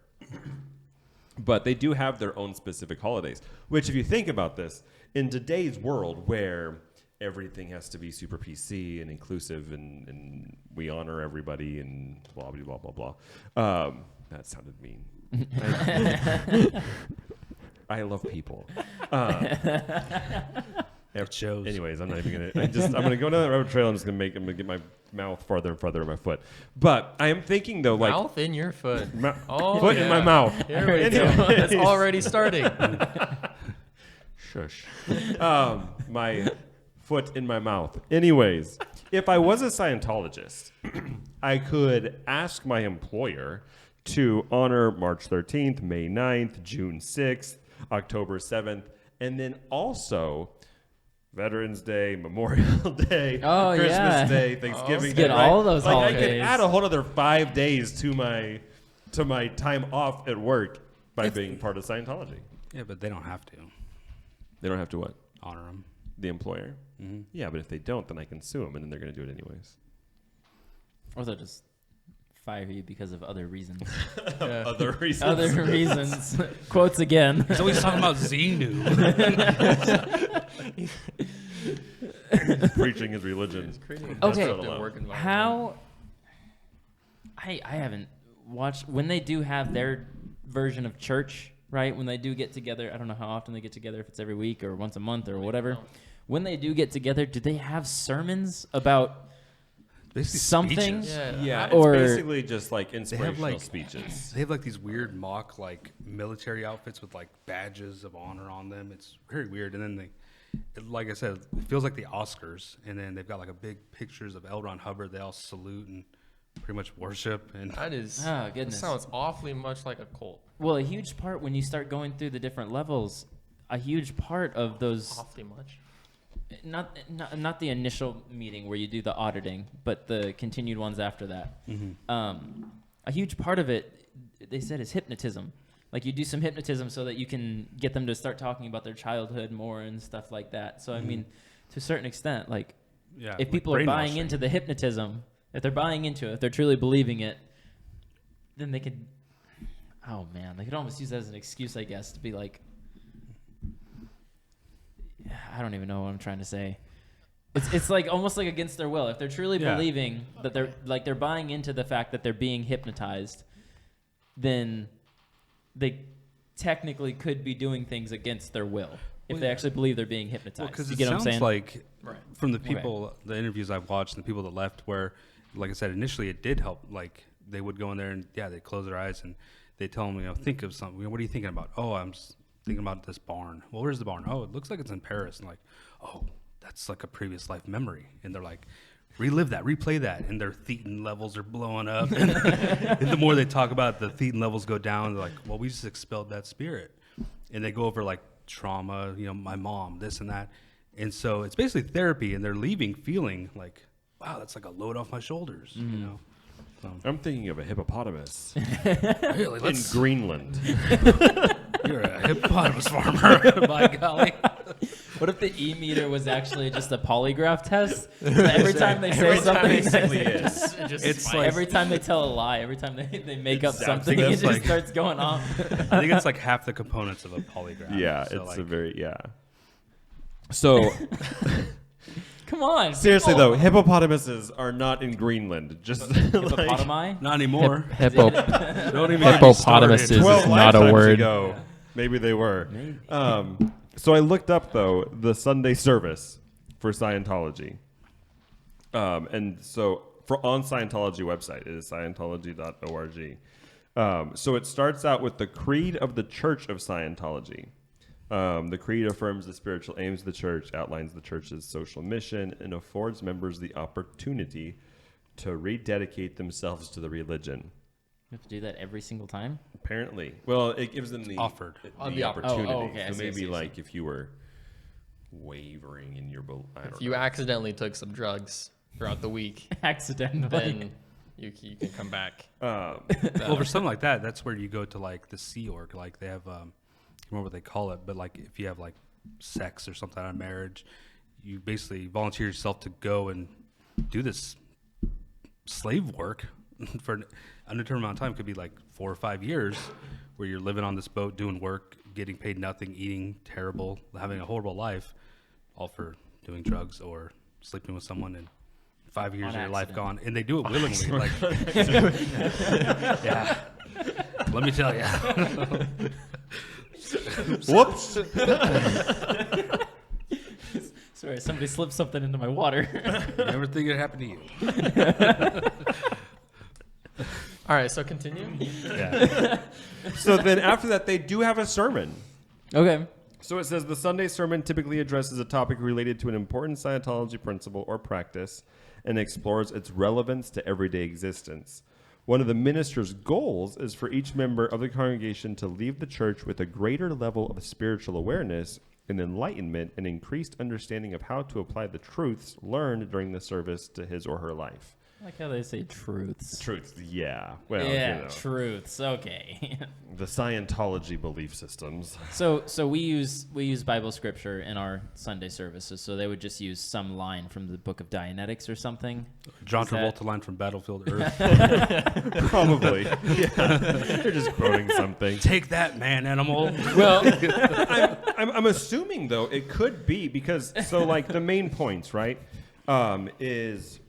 But they do have their own specific holidays, which if you think about this, in today's world where everything has to be super PC and inclusive and we honor everybody and blah, blah, blah, blah, blah. That sounded mean. I love people. It shows. Anyways, I'm not even gonna. I'm gonna go down that rabbit trail. I'm gonna get my mouth farther and farther in my foot. But I am thinking though, like Mouth in your foot. foot in my mouth. Here we go. It's already starting. Shush. My foot in my mouth. Anyways, if I was a Scientologist, I could ask my employer to honor March 13th, May 9th, June 6th, October 7th, and then also Veterans Day, Memorial Day, Christmas Day, Thanksgiving Day. Get all those like holidays. I could add a whole other 5 days to my time off at work by being part of Scientology. Yeah, but they don't have to They don't have to what? honor them. The employer? Mm-hmm. Yeah, but if they don't, then I can sue them, and then they're going to do it anyways. Or they'll just fire you because of other reasons. Other reasons. Other reasons. Quotes again. He's always talking about Xenu. Preaching his religion. Okay, That's how I haven't watched when they do have their version of church, right? When they do get together, I don't know how often they get together, if it's every week or once a month or whatever. When they do get together, do they have sermons about Basically something? speeches. Yeah, it's Or- basically just like inspirational like- speeches. They have like these weird mock like military outfits with like badges of honor on them. It's very weird. And then like I said, it feels like the Oscars. And then they've got like a big pictures of L. Ron Hubbard. They all salute and pretty much worship. And That is. Oh, That goodness. sounds awfully much like a cult. Well, a huge part when you start going through the different levels, a huge part of those Awfully much. not the initial meeting where you do the auditing, but the continued ones after that. A huge part of it, they said, is hypnotism. Like you do some hypnotism so that you can get them to start talking about their childhood more and stuff like that. So I mean, to a certain extent, like yeah, if like people are buying brainwashing. into the hypnotism, if they're buying into it, if they're truly believing it, then they could. Oh man, they could almost use that as an excuse, I guess, to be like, I don't even know what I'm trying to say. It's like almost like against their will. If they're truly Yeah. believing that they're buying into the fact that they're being hypnotized, then they technically could be doing things against their will if they actually believe they're being hypnotized. Because you it get what I'm sounds saying? like Right. from the people, the interviews I've watched, and the people that left, where, like I said, initially it did help. Like they would go in there and they'd close their eyes and they tell them, think of something. What are you thinking about? Oh, I'm just thinking about this barn. Well, where's the barn? Oh, it looks like it's in Paris. And like, oh, that's like a previous life memory. And they're like, relive that, replay that. And their thetan levels are blowing up. And the more they talk about it, the thetan levels go down. They're like, well, we just expelled that spirit. And they go over like trauma, my mom, this and that. And so it's basically therapy, and they're leaving feeling like, wow, that's like a load off my shoulders, So, I'm thinking of a hippopotamus really, in Greenland. you're a hippopotamus farmer, by golly. What if the E-meter was actually just a polygraph test? Every time they say something, basically is. It's like, every time they tell a lie, every time they make up Exactly. something, it That's just like- starts going off. I think it's like half the components of a polygraph. Yeah, So, it's like, a very, yeah. So, Come on. seriously people. though, hippopotamuses are not in Greenland. Just like Hippopotami? not anymore. Hippo. Don't even Hippopotamus get me is started. 12 not a lifetimes word. ago. Maybe they were. Maybe. So I looked up though the Sunday service for Scientology, and so on Scientology website. It is Scientology.org. So it starts out with the Creed of the Church of Scientology. The creed affirms the spiritual aims of the church, outlines the church's social mission, and affords members the opportunity to rededicate themselves to the religion. You have to do that every single time? Apparently. Well, it gives them the Offered. the opportunity. Oh, okay. I So see, I maybe see, I see. like if you were wavering in your belief. If you accidentally took some drugs throughout the week, Accidentally. then you can come back. Well, for something like that, that's where you go to like the Sea Org. Like they have, I don't remember what they call it, but like if you have like sex or something out of marriage, you basically volunteer yourself to go and do this slave work for an undetermined amount of time. It could be like 4 or 5 years where you're living on this boat, doing work, getting paid nothing, eating terrible, having a horrible life, all for doing drugs or sleeping with someone, and 5 years On of your life accident. gone. And they do it willingly. Like, yeah. Let me tell you. Whoops. Sorry, somebody slipped something into my water. Never think it happened to you. All right, so continue. Yeah. So then after that, they do have a sermon. Okay. So it says the Sunday sermon typically addresses a topic related to an important Scientology principle or practice and explores its relevance to everyday existence. One of the minister's goals is for each member of the congregation to leave the church with a greater level of spiritual awareness and enlightenment and increased understanding of how to apply the truths learned during the service to his or her life. I like how they say truths. Truths, yeah. Well, Yeah, you know, truths. Okay. the Scientology belief systems. So we use Bible scripture in our Sunday services. So they would just use some line from the Book of Dianetics or something. John Is that- Travolta line from Battlefield Earth. Probably. Yeah. They're just quoting something. Take that, man, animal. Well, I'm assuming though it could be because so like the main points, right, is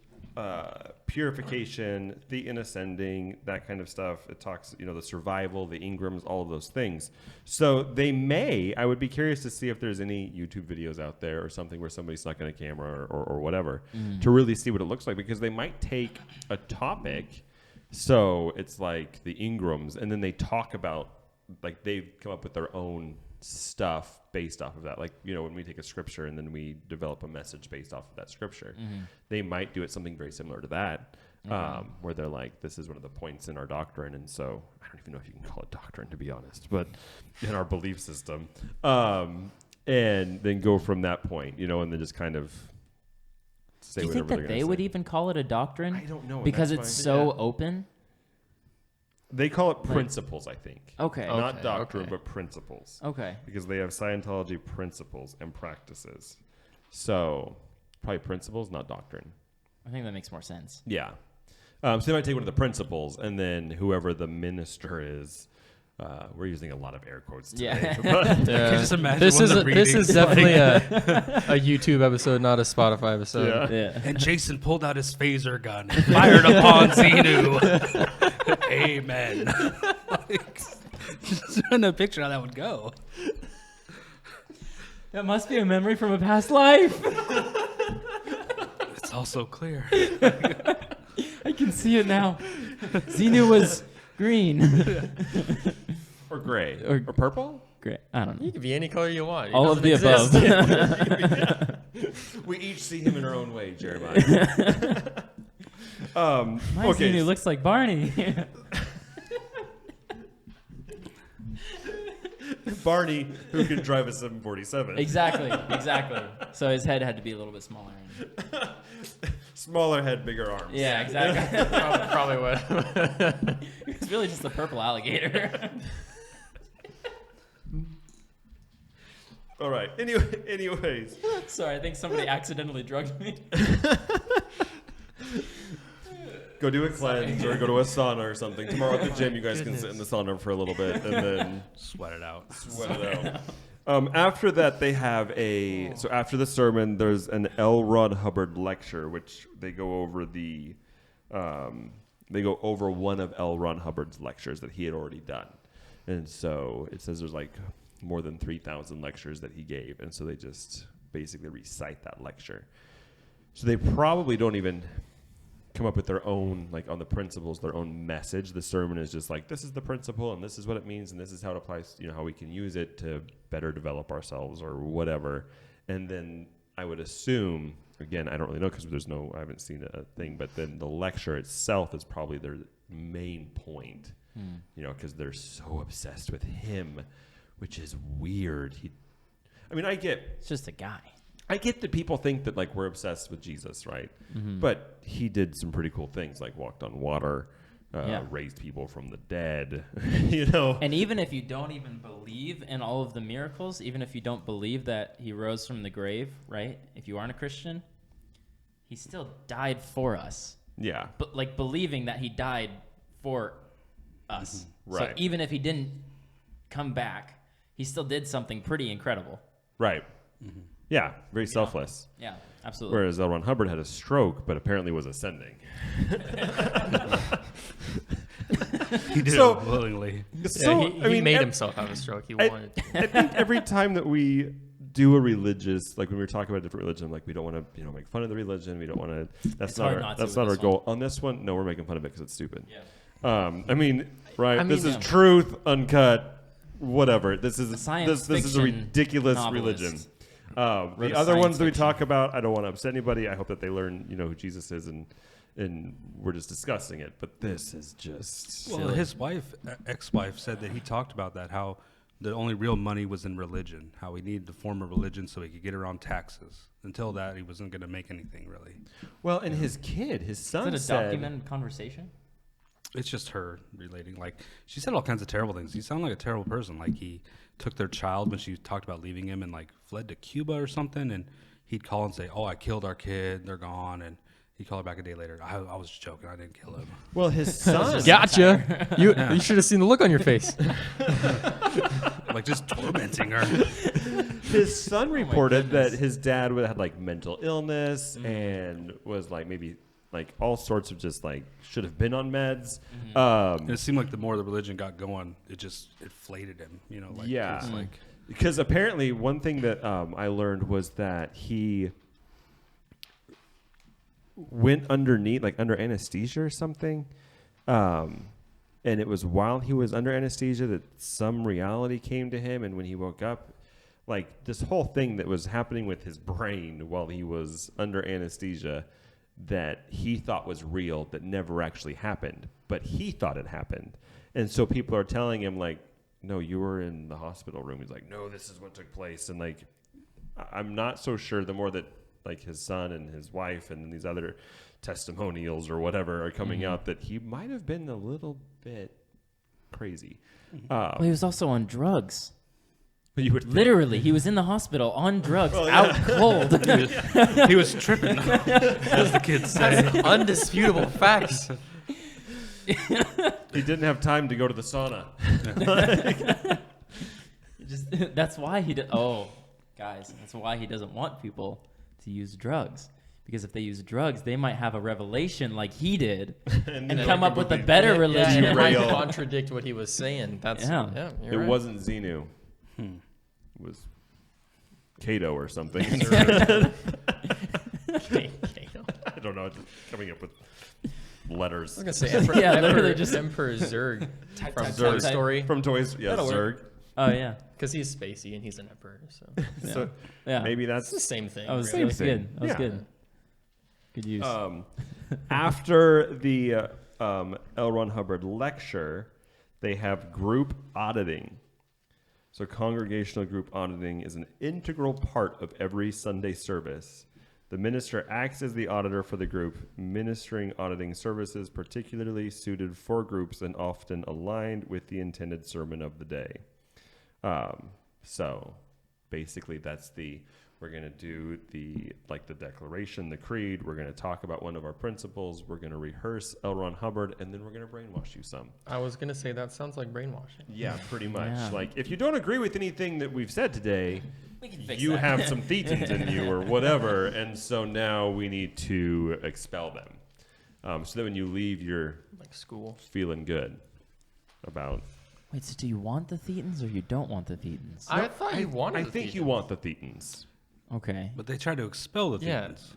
purification, the in ascending, that kind of stuff. It talks, the survival, the Ingrams, all of those things. So I would be curious to see if there's any YouTube videos out there or something where somebody snuck in a camera or whatever to really see what it looks like, because they might take a topic. So it's like the Ingrams, and then they talk about, like, they've come up with their own stuff based off of that. Like, when we take a scripture and then we develop a message based off of that scripture, they might do it something very similar to that, where they're like, this is one of the points in our doctrine. And so I don't even know if you can call it doctrine, to be honest, but in our belief system, and then go from that point, and then just kind of say do you whatever think they're that they gonna would say. even call it a doctrine? I don't know. and Because that's it's why- so yeah. open. They call it principles, I think. Okay. Not Okay, doctrine, okay. but principles. Okay. Because they have Scientology principles and practices. So probably principles, not doctrine. I think that makes more sense. Yeah. So they might take one of the principles, and then whoever the minister is, we're using a lot of air quotes today. Yeah. Can you just imagine This one is of the this is readings, definitely like- a YouTube episode, not a Spotify episode. Yeah. Yeah. And Jason pulled out his phaser gun and fired upon Xenu. Amen. Like, just trying to picture how that would go. That must be a memory from a past life. It's all so clear. I can see it now. Xenu was green. Or gray. Or- Or purple? Great. I don't know. You can be any color you want. It All of doesn't the exist. We each see him in our own way, Jeremiah. My okay. Xenu looks like Barney. Barney, who can drive a 747. Exactly. So his head had to be a little bit smaller. Smaller head, bigger arms. Yeah, exactly. Probably what. It's really just a purple alligator. All right. Anyways. Sorry, I think somebody accidentally drugged me. Go do a cleanse or go to a sauna or something. Tomorrow at the gym, you guys can sit in the sauna for a little bit and then Sweat it out. sweat it out. After that, they have so after the sermon, there's an L. Ron Hubbard lecture, which they go over one of L. Ron Hubbard's lectures that he had already done. And so it says there's like more than 3,000 lectures that he gave. And so they just basically recite that lecture. So they probably don't even come up with their own, like on the principles, their own message. The sermon is just like, this is the principle and this is what it means and this is how it applies, how we can use it to better develop ourselves or whatever. And then I would assume, again, I don't really know because I haven't seen a thing, but then the lecture itself is probably their main point, because they're so obsessed with him, which is weird. It's just a guy. I get that people think that like we're obsessed with Jesus, right? But he did some pretty cool things, like walked on water, raised people from the dead, And even if you don't even believe in all of the miracles, even if you don't believe that he rose from the grave, right? If you aren't a Christian, he still died for us. Yeah. But like believing that he died for us. Right. So even if he didn't come back, he still did something pretty incredible. Right. Yeah, very selfless. Yeah, absolutely. Whereas L. Ron Hubbard had a stroke, but apparently was ascending. He did So- it willingly. So, he made himself have a stroke. He wanted. I think every time that we do a religious, like when we talk about a different religion, like we don't want to, make fun of the religion. We don't want to. That's It's not hard our. not to That's with not our this goal. On this one, no, we're making fun of it because it's stupid. Yeah. Right. This is yeah. truth uncut. Whatever. This is science this is a fiction ridiculous novelist religion. wrote The a other ones science that we fiction. talk about, I don't want to upset anybody. I hope that they learn, who Jesus is, and we're just discussing it. But this is just Well, his ex-wife, said that he talked about that, how the only real money was in religion, how he needed to form a religion so he could get around taxes. Until that, he wasn't going to make anything, really. well, and his son Is it a said, documented conversation? It's just her relating. Like, she said all kinds of terrible things. He sounded like a terrible person. Like, he took their child when she talked about leaving him and, like, fled to Cuba or something. And he'd call and say, oh, I killed our kid. They're gone. And he'd call her back a day later. I was just joking. I didn't kill him. well, his son. Gotcha. You should have seen the look on your face. Like, just tormenting her. His son reported goodness. that his dad had like mental illness and was like maybe like all sorts of just like should have been on meds. And it seemed like the more the religion got going, it flated him. Like, Yeah. it's like, Because apparently one thing that I learned was that he went under anesthesia or something. And it was while he was under anesthesia that some reality came to him. And when he woke up, like this whole thing that was happening with his brain while he was under anesthesia that he thought was real that never actually happened, but he thought it happened. And so people are telling him like, no, you were in the hospital room. He's like, no, this is what took place. And like, I'm not so sure. The more that like his son and his wife and these other testimonials or whatever are coming out, that he might have been a little bit crazy. Well, he was also on drugs. You would think. Literally, he was in the hospital on drugs, out cold. he was tripping, as the kids say. Undisputable facts. He didn't have time to go to the sauna. That's why he. Oh, guys, that's why he doesn't want people to use drugs. Because if they use drugs, they might have a revelation like he did, and come up with a better religion. Yeah, it might Derail. contradict what he was saying. That's Yeah. It wasn't Xenu. It was Cato or something. I don't know. Just coming up with letters. I was gonna say Emperor, Yeah, literally Emperor, just- Emperor Zurg from type, Toy type. Story, From Toys. Yeah, That'll Zurg. work. Oh yeah, because he's spacey and he's an emperor. So So yeah. maybe it's the that's same thing. That was, really. that was thing. good. That was Yeah. good. Good use. after the L. Ron Hubbard lecture, they have group auditing. So congregational group auditing is an integral part of every Sunday service. The minister acts as the auditor for the group, ministering auditing services particularly suited for groups and often aligned with the intended sermon of the day. So basically we're going to do the declaration, the creed. We're going to talk about one of our principles. We're going to rehearse L. Ron Hubbard, and then we're going to brainwash you some. I was gonna say that sounds like brainwashing. Yeah, pretty much. Yeah. Like, if you don't agree with anything that we've said today, we can fix you that. have some thetans in you or whatever, and so now we need to expel them. So that when you leave, you're Like school. feeling good about... Wait, so do you want the Thetans or you don't want the Thetans? I thought you wanted. I the think you Thetans. want the thetans. Okay. But they tried to expel the Yeah. Thetans.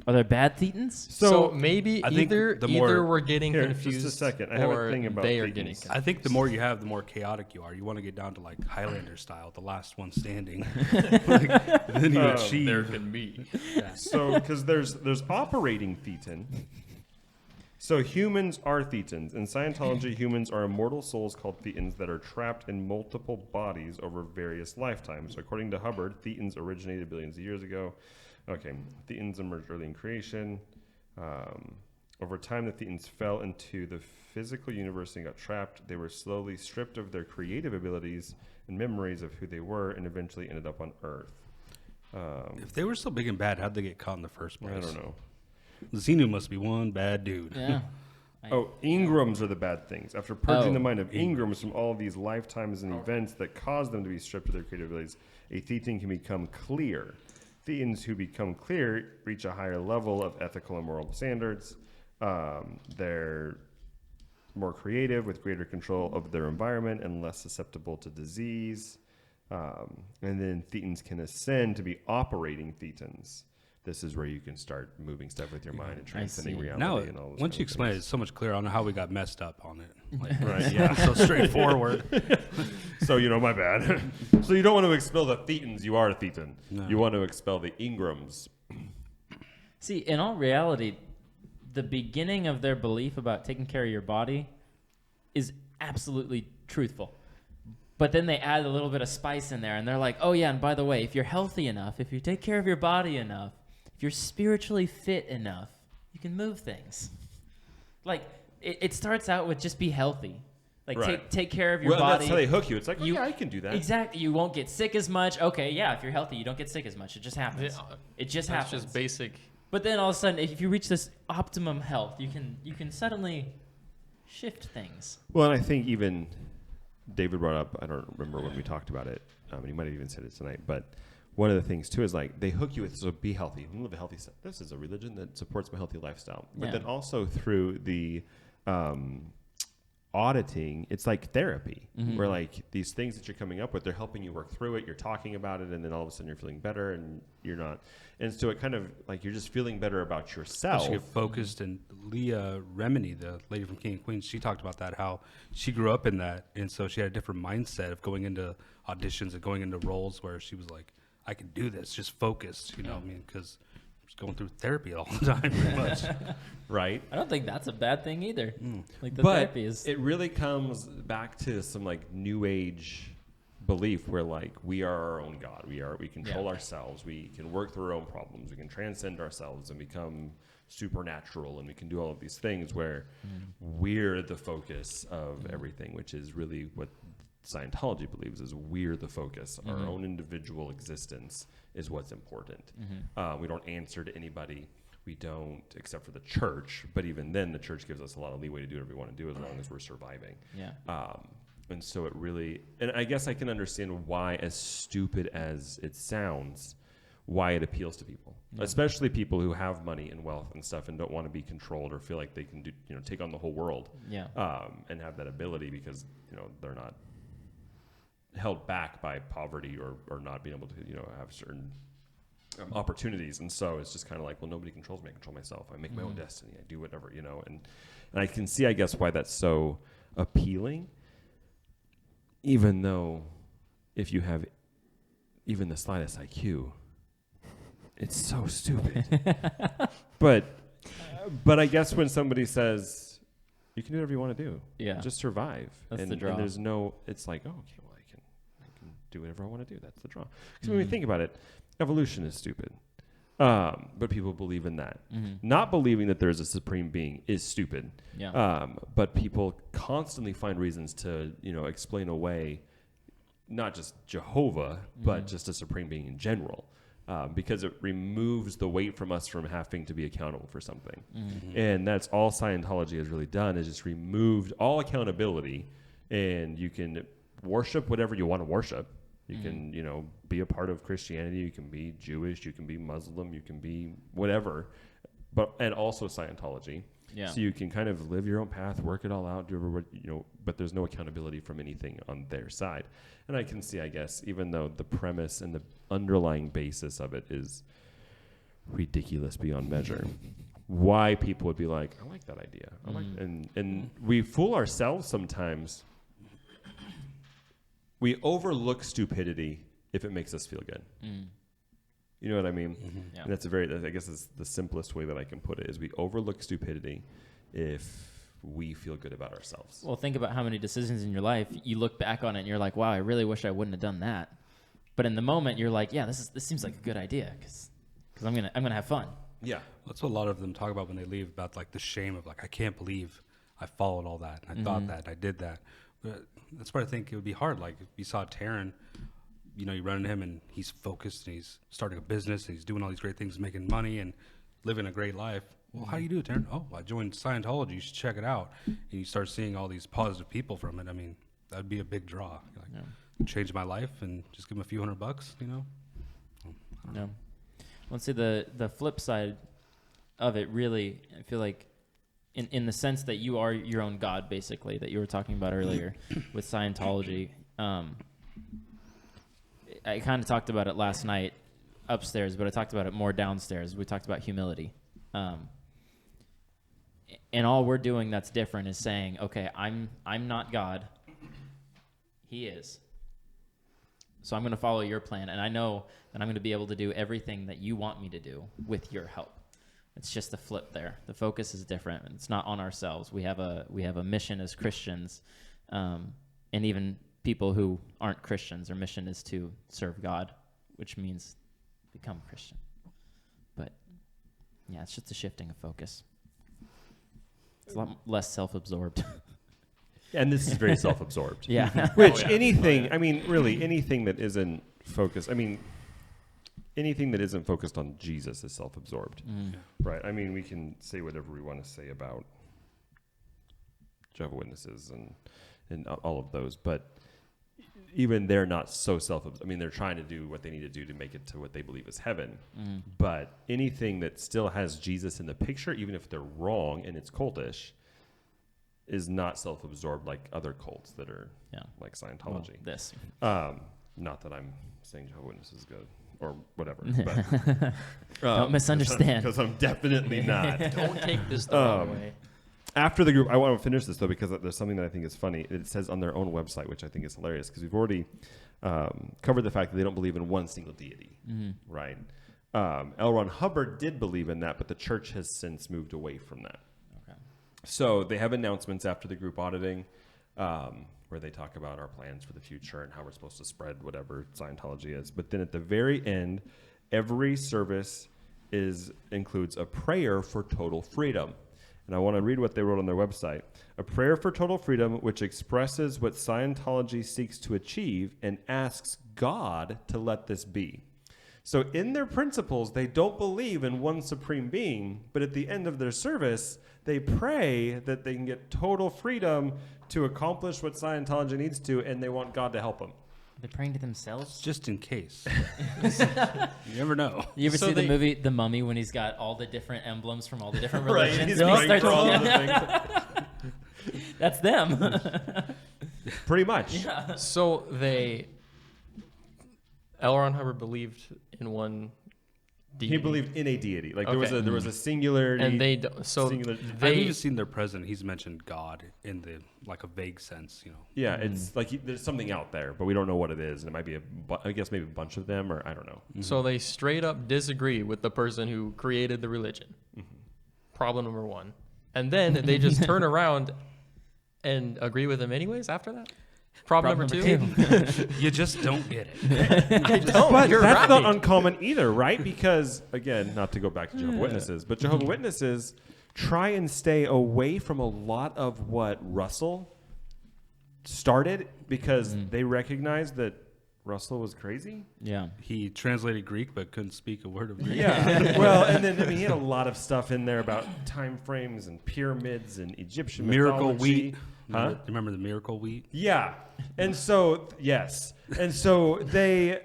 Are there bad Thetans? So maybe I think either the more- we're getting Here, confused, just a second. I have a or thing about they are Thetans. getting confused. I think the more you have, the more chaotic you are. You want to get down to like Highlander style, the last one standing. Like, then you achieve. there can be. So, because there's operating Thetan. So humans are Thetans. In Scientology, humans are immortal souls called Thetans that are trapped in multiple bodies over various lifetimes. So according to Hubbard, Thetans originated billions of years ago. Okay, Thetans emerged early in creation. Over time, the Thetans fell into the physical universe and got trapped. They were slowly stripped of their creative abilities and memories of who they were, and eventually ended up on Earth. If they were so big and bad, how'd they get caught in the first place? I don't know. Xenu must be one bad dude. Yeah. Oh, Ingrams are the bad things. After purging Oh. the mind of Ingrams from all of these lifetimes and events that cause them to be stripped of their creative abilities, a Thetan can become clear. Thetans who become clear reach a higher level of ethical and moral standards. They're more creative with greater control of their environment and less susceptible to disease. And then Thetans can ascend to be operating Thetans. This is where you can start moving stuff with your mind and transcending see. reality. Now, and all those once kind you of explain it, things. it's so much clearer. I don't know how we got messed up on it. Like, Right, yeah. so straightforward. So, my bad. So you don't want to expel the Thetans. You are a Thetan. No. You want to expel the Ingrams. See, in all reality, the beginning of their belief about taking care of your body is absolutely truthful. But then they add a little bit of spice in there, and they're like, oh, yeah, and by the way, if you're healthy enough, if you take care of your body enough, if you're spiritually fit enough, you can move things. Like, it starts out with just be healthy. Like, Right. take care of your Well, body. that's how they hook you. It's like, You- yeah, I can do that. Exactly. You won't get sick as much. Okay, yeah, if you're healthy, you don't get sick as much. It just happens. Yeah, It just That's happens. just basic. But then all of a sudden, if you reach this optimum health, you can suddenly shift things. Well, and I think even David brought up, I don't remember when we talked about it, and he might have even said it tonight, but one of the things too is like they hook you with, so be healthy, live a healthy, this is a religion that supports my healthy lifestyle. But Yeah. then also through the auditing, it's like therapy, where like these things that you're coming up with, they're helping you work through it, you're talking about it, and then all of a sudden you're feeling better and you're not. And so it kind of like you're just feeling better about yourself. You get focused, and Leah Remini, the lady from King and Queens, she talked about that, how she grew up in that, and so she had a different mindset of going into auditions and going into roles where she was like, I can do this, just focused, you know what I mean, because I was going through therapy all the time pretty much. Right? I don't think that's a bad thing either. Like the But therapy is. it really comes back to some like new age belief where like we are our own God. We control Yeah. ourselves. We can work through our own problems. We can transcend ourselves and become supernatural, and we can do all of these things where we're the focus of everything, which is really what Scientology believes is we're the focus. Our own individual existence is what's important. We don't answer to anybody. We don't, except for the church. But even then, the church gives us a lot of leeway to do whatever we want to do as long as we're surviving. Yeah. And so it really, and I guess I can understand why, as stupid as it sounds, why it appeals to people, especially people who have money and wealth and stuff and don't want to be controlled or feel like they can do, take on the whole world. Yeah. And have that ability because, they're not held back by poverty or not being able to, have certain opportunities. And so it's just kind of like, well, nobody controls me. I control myself. I make my own destiny. I do whatever, and I can see, I guess, why that's so appealing, even though if you have even the slightest IQ, it's so stupid. But I guess when somebody says, you can do whatever you want to do. Yeah. Just survive. That's and, the draw. And there's no, it's like, oh, okay, well, I can do whatever I want to do. That's the draw. Because when we think about it, evolution is stupid. But people believe in that. Not believing that there's a supreme being is stupid. Yeah. But people constantly find reasons to, explain away not just Jehovah, but just a supreme being in general. Because it removes the weight from us from having to be accountable for something. And that's all Scientology has really done, is just removed all accountability, and you can worship whatever you want to worship. You can, be a part of Christianity. You can be Jewish. You can be Muslim. You can be whatever, and also Scientology. Yeah. So you can kind of live your own path, work it all out, do whatever, but there's no accountability from anything on their side. And I can see, I guess, even though the premise and the underlying basis of it is ridiculous beyond measure. Why people would be like, I like that idea. I like, and we fool ourselves sometimes. We overlook stupidity if it makes us feel good. You know what I mean? Yeah. And that's I guess it's the simplest way that I can put it, is we overlook stupidity if we feel good about ourselves. Well, think about how many decisions in your life you look back on it and you're like, wow, I really wish I wouldn't have done that. But in the moment, you're like, yeah, this seems like a good idea because I'm gonna have fun. Yeah. That's what a lot of them talk about when they leave, about like the shame of like, I can't believe I followed all that. And I thought that, I did that. But that's why I think it would be hard. Like if you saw Taryn, you know, you run into him and he's focused and he's starting a business and he's doing all these great things, making money and living a great life. Well, how do you do it, Taryn? Oh, I joined Scientology. You should check it out. And you start seeing all these positive people from it. I mean, that'd be a big draw. Like, change my life and just give him a few $100, you know? No. Let's say the flip side of it, really, I feel like in the sense that you are your own God, basically, that you were talking about earlier with Scientology. I kind of talked about it last night upstairs, but I talked about it more downstairs. We talked about humility. And all we're doing that's different is saying, okay, I'm not God. He is. So I'm going to follow your plan, and I know that I'm going to be able to do everything that you want me to do with your help. It's just the flip there. The focus is different. It's not on ourselves. We have a mission as Christians, and even people who aren't Christians, their mission is to serve God, which means become Christian. But yeah, it's just a shifting of focus. It's a lot less self-absorbed. And this is very self-absorbed. Yeah. Which anything, I mean, really, anything that isn't focused, I mean, anything that isn't focused on Jesus is self-absorbed. Right? I mean, we can say whatever we want to say about Jehovah's Witnesses and all of those, but even they're not so self-absorbed. I mean, they're trying to do what they need to do to make it to what they believe is heaven. But anything that still has Jesus in the picture, even if they're wrong and it's cultish, is not self-absorbed like other cults that are like Scientology. Well, this. Not that I'm saying Jehovah's Witness is good or whatever. But, Don't misunderstand. Because I'm definitely not. Don't take this the wrong way. After the group, I want to finish this, though, because there's something that I think is funny. It says on their own website, which I think is hilarious, because we've already covered the fact that they don't believe in one single deity, right? L. Ron Hubbard did believe in that, but the church has since moved away from that. Okay. So they have announcements after the group auditing where they talk about our plans for the future and how we're supposed to spread whatever Scientology is. But then at the very end, every service includes a prayer for total freedom. And I want to read what they wrote on their website. A prayer for total freedom, which expresses what Scientology seeks to achieve and asks God to let this be. So in their principles, they don't believe in one supreme being, but at the end of their service, they pray that they can get total freedom to accomplish what Scientology needs to, and they want God to help them. They're praying to themselves? Just in case. You never know. You ever see the movie The Mummy when he's got all the different emblems from all the different Right, religions? he's And he praying starts- for all of the things. That's them. Pretty much. So L. Ron Hubbard believed in one deity. He believed in a deity. Like there Okay. was a singularity. And I've even seen their president. He's mentioned God in the like a vague sense, you know. Yeah, it's like there's something out there, but we don't know what it is. And it might be I guess maybe a bunch of them, or I don't know. So they straight up disagree with the person who created the religion. Problem number one. And then they just turn around and agree with him anyways after that? Problem number two. You just don't get it. I don't. But You're that's right. not uncommon either, right? Because, again, not to go back to Jehovah's Witnesses, but Jehovah's Witnesses try and stay away from a lot of what Russell started because they recognized that Russell was crazy. Yeah. He translated Greek but couldn't speak a word of Greek. Yeah. Well, and then, I mean, he had a lot of stuff in there about time frames and pyramids and Egyptian Miracle mythology. wheat. Huh? Remember the miracle wheat? Yeah. And so, yes. And so they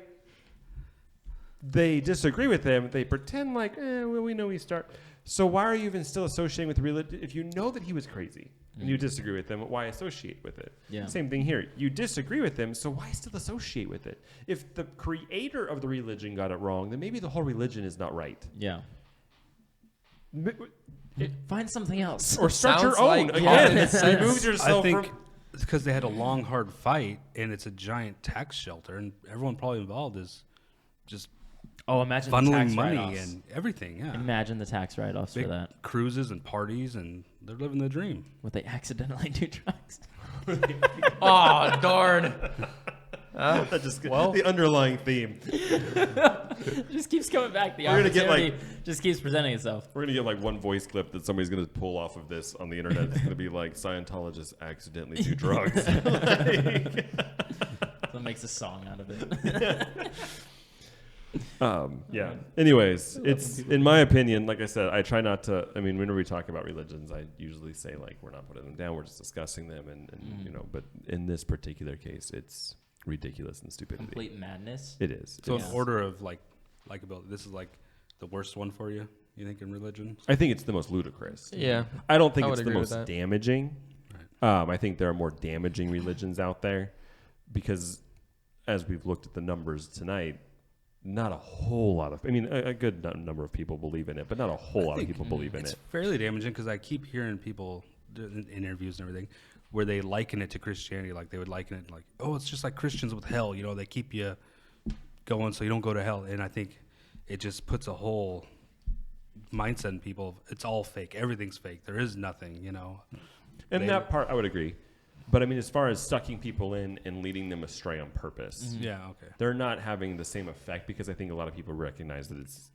disagree with him. They pretend like, well, we know he started. So why are you even still associating with religion if you know that he was crazy? and you disagree with them, why associate with it? Yeah. Same thing here. You disagree with them, so why still associate with it? If the creator of the religion got it wrong, then maybe the whole religion is not right. Yeah. Find something else. Or start your Sounds own. like Again, common sense. remove yourself I think from... it's because they had a long, hard fight, and it's a giant tax shelter, and everyone probably involved is just Oh, imagine the funneling tax money write-offs. and everything. Yeah, Imagine the tax write-offs big for that. cruises and parties, and they're living the dream. Would they accidentally do drugs? Oh, darn. That just Well- the underlying theme. It just keeps coming back. The We're gonna get, opportunity just keeps presenting itself. We're going to get like one voice clip that somebody's going to pull off of this on the internet. It's going to be like, Scientologists accidentally do drugs. So it makes a song out of it. Yeah. Anyways, it's, in my opinion, like I said, I try not to, I mean, whenever we talk about religions, I usually say like, we're not putting them down, we're just discussing them. And you know, but in this particular case, it's ridiculous and stupidity. Complete madness. It is. So, Yeah. in order of likability, this is like the worst one for you. You think in religion? I think it's the most ludicrous. Yeah. I don't think I it's would the agree with most that. damaging. I think there are more damaging religions out there because as we've looked at the numbers tonight, not a whole lot of, I mean, a good number of people believe in it, but not a whole lot of people believe in It's it. fairly damaging because I keep hearing people in interviews and everything where they liken it to Christianity. Like they would liken it like, oh, it's just like Christians with hell. You know, they keep you going so you don't go to hell. And I think it just puts a whole mindset in people. It's all fake. Everything's fake. There is nothing, you know. And They- that part I would agree. But I mean, as far as sucking people in and leading them astray on purpose, Yeah, okay. they're not having the same effect because I think a lot of people recognize that it's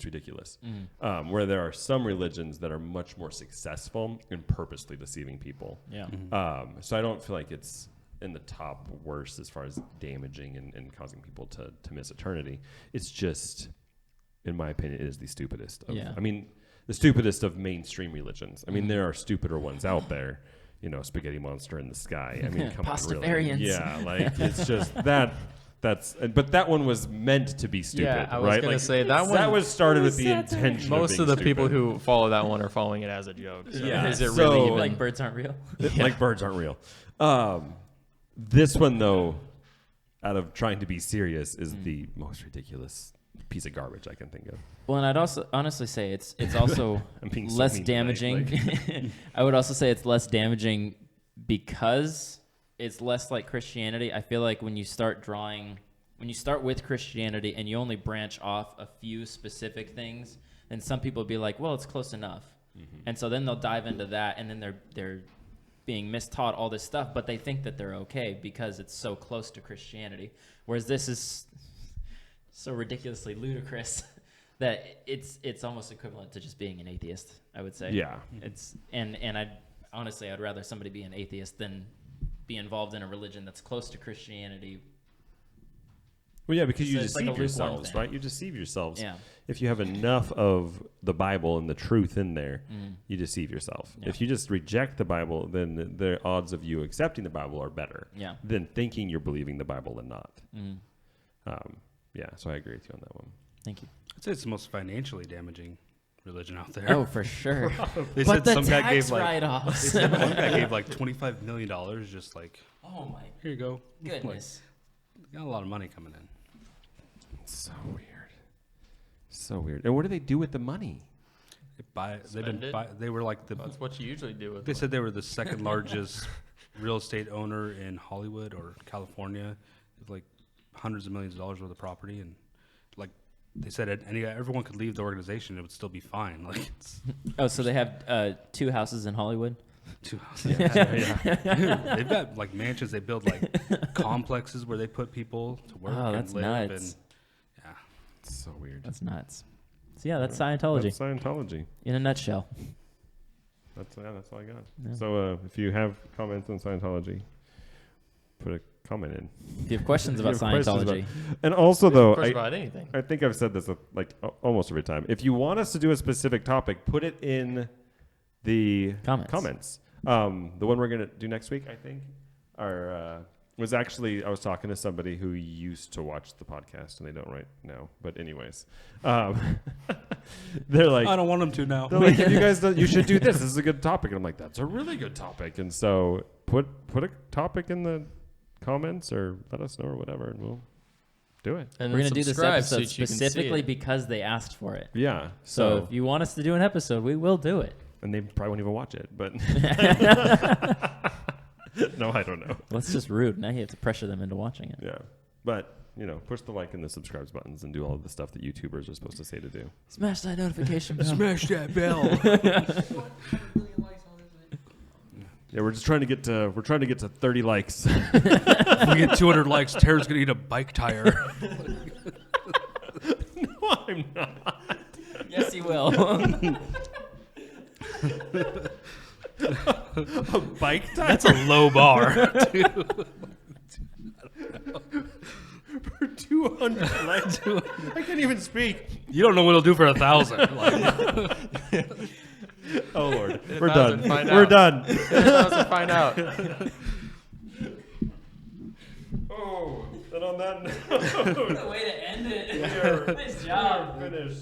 ridiculous. Where there are some religions that are much more successful in purposely deceiving people. Yeah. So I don't feel like it's in the top worst as far as damaging and causing people to miss eternity. It's just, in my opinion, it is the stupidest. Yeah. I mean, the stupidest of mainstream religions. I mean, there are stupider ones out there. You know, spaghetti monster in the sky. I mean, come on, really? Pastafarians. Yeah, like it's just that. But that one was meant to be stupid, Yeah, I was right? gonna Like, say that one- That was started with the intention. Most of being the people stupid. who follow that one are following it as a joke. So Yeah. is it So- really You'd be even like birds aren't real. Like birds aren't real. This one, though, out of trying to be serious, is the most ridiculous piece of garbage I can think of. Well, and I'd also honestly say it's also I'm being so less mean tonight, damaging. I would also say it's less damaging because it's less like Christianity. I feel like when you start with Christianity and you only branch off a few specific things, then some people will be like, well, it's close enough. And so then they'll dive into that, and then they're being mistaught all this stuff, but they think that they're okay because it's so close to Christianity. Whereas this is so ridiculously ludicrous that it's almost equivalent to just being an atheist, I would say. Yeah. It's and I'd rather somebody be an atheist than be involved in a religion that's close to Christianity. Well, yeah, because you So it's like deceive a lukewarm yourselves, thing. right? You deceive yourselves. Yeah. If you have enough of the Bible and the truth in there, you deceive yourself. Yeah. If you just reject the Bible, then the odds of you accepting the Bible are better Yeah. than thinking you're believing the Bible and not. Yeah, so I agree with you on that one. Thank you. I'd say it's the most financially damaging religion out there. Oh, for sure. They But said the some guy tax gave like write-offs. one guy gave like $25 million, just like, Oh my here you go. goodness. Like, got a lot of money coming in. So weird. So weird. And what do they do with the money? Spend it? They were like That's what you usually do with They money. said they were the second largest real estate owner in Hollywood or California, with like hundreds of millions of dollars worth of property, and like they said, everyone could leave the organization; it would still be fine. Like it's Oh, so they have 2 houses in Hollywood? 2 houses. Yeah. They've got like mansions. They build like complexes where they put people to work Oh, and that's live. nuts. And yeah, It's so weird. That's nuts. So yeah, that's Scientology That's Scientology. in a nutshell. That's all I got. Yeah. So if you have comments on Scientology, put a comment in. If you have questions about If you have questions Scientology, And also, though, Of course, about anything. I think I've said this like almost every time. If you want us to do a specific topic, put it in the Comments. The one we're gonna do next week, I think, our was actually, I was talking to somebody who used to watch the podcast, and they don't right now. But anyways, they're like, I don't want them to now. they're like, if you guys don't, you should do this. This is a good topic. And I'm like, that's a really good topic. And so put a topic in the comments or let us know or whatever, and we'll do it. And We're then going to do this subscribe so episode that you can see specifically it. because they asked for it. Yeah. So if you want us to do an episode, we will do it. And they probably won't even watch it, but no, I don't know. Well, it's just rude. Now you have to pressure them into watching it. Yeah. But, push the like and the subscribe buttons and do all of the stuff that YouTubers are supposed to say to do. Smash that notification bell. Smash that bell. Yeah, we're trying to get to 30 likes. If we get 200 likes, Tara's going to eat a bike tire. No, I'm not. Yes, he will. A bike tire? That's a low bar. For 200 likes. I can't even speak. You don't know what it'll do for 1,000. Oh, Lord. We're done. Find We're out. done. Find out. Oh, and on that note, Way to end it. we are Nice job. finished.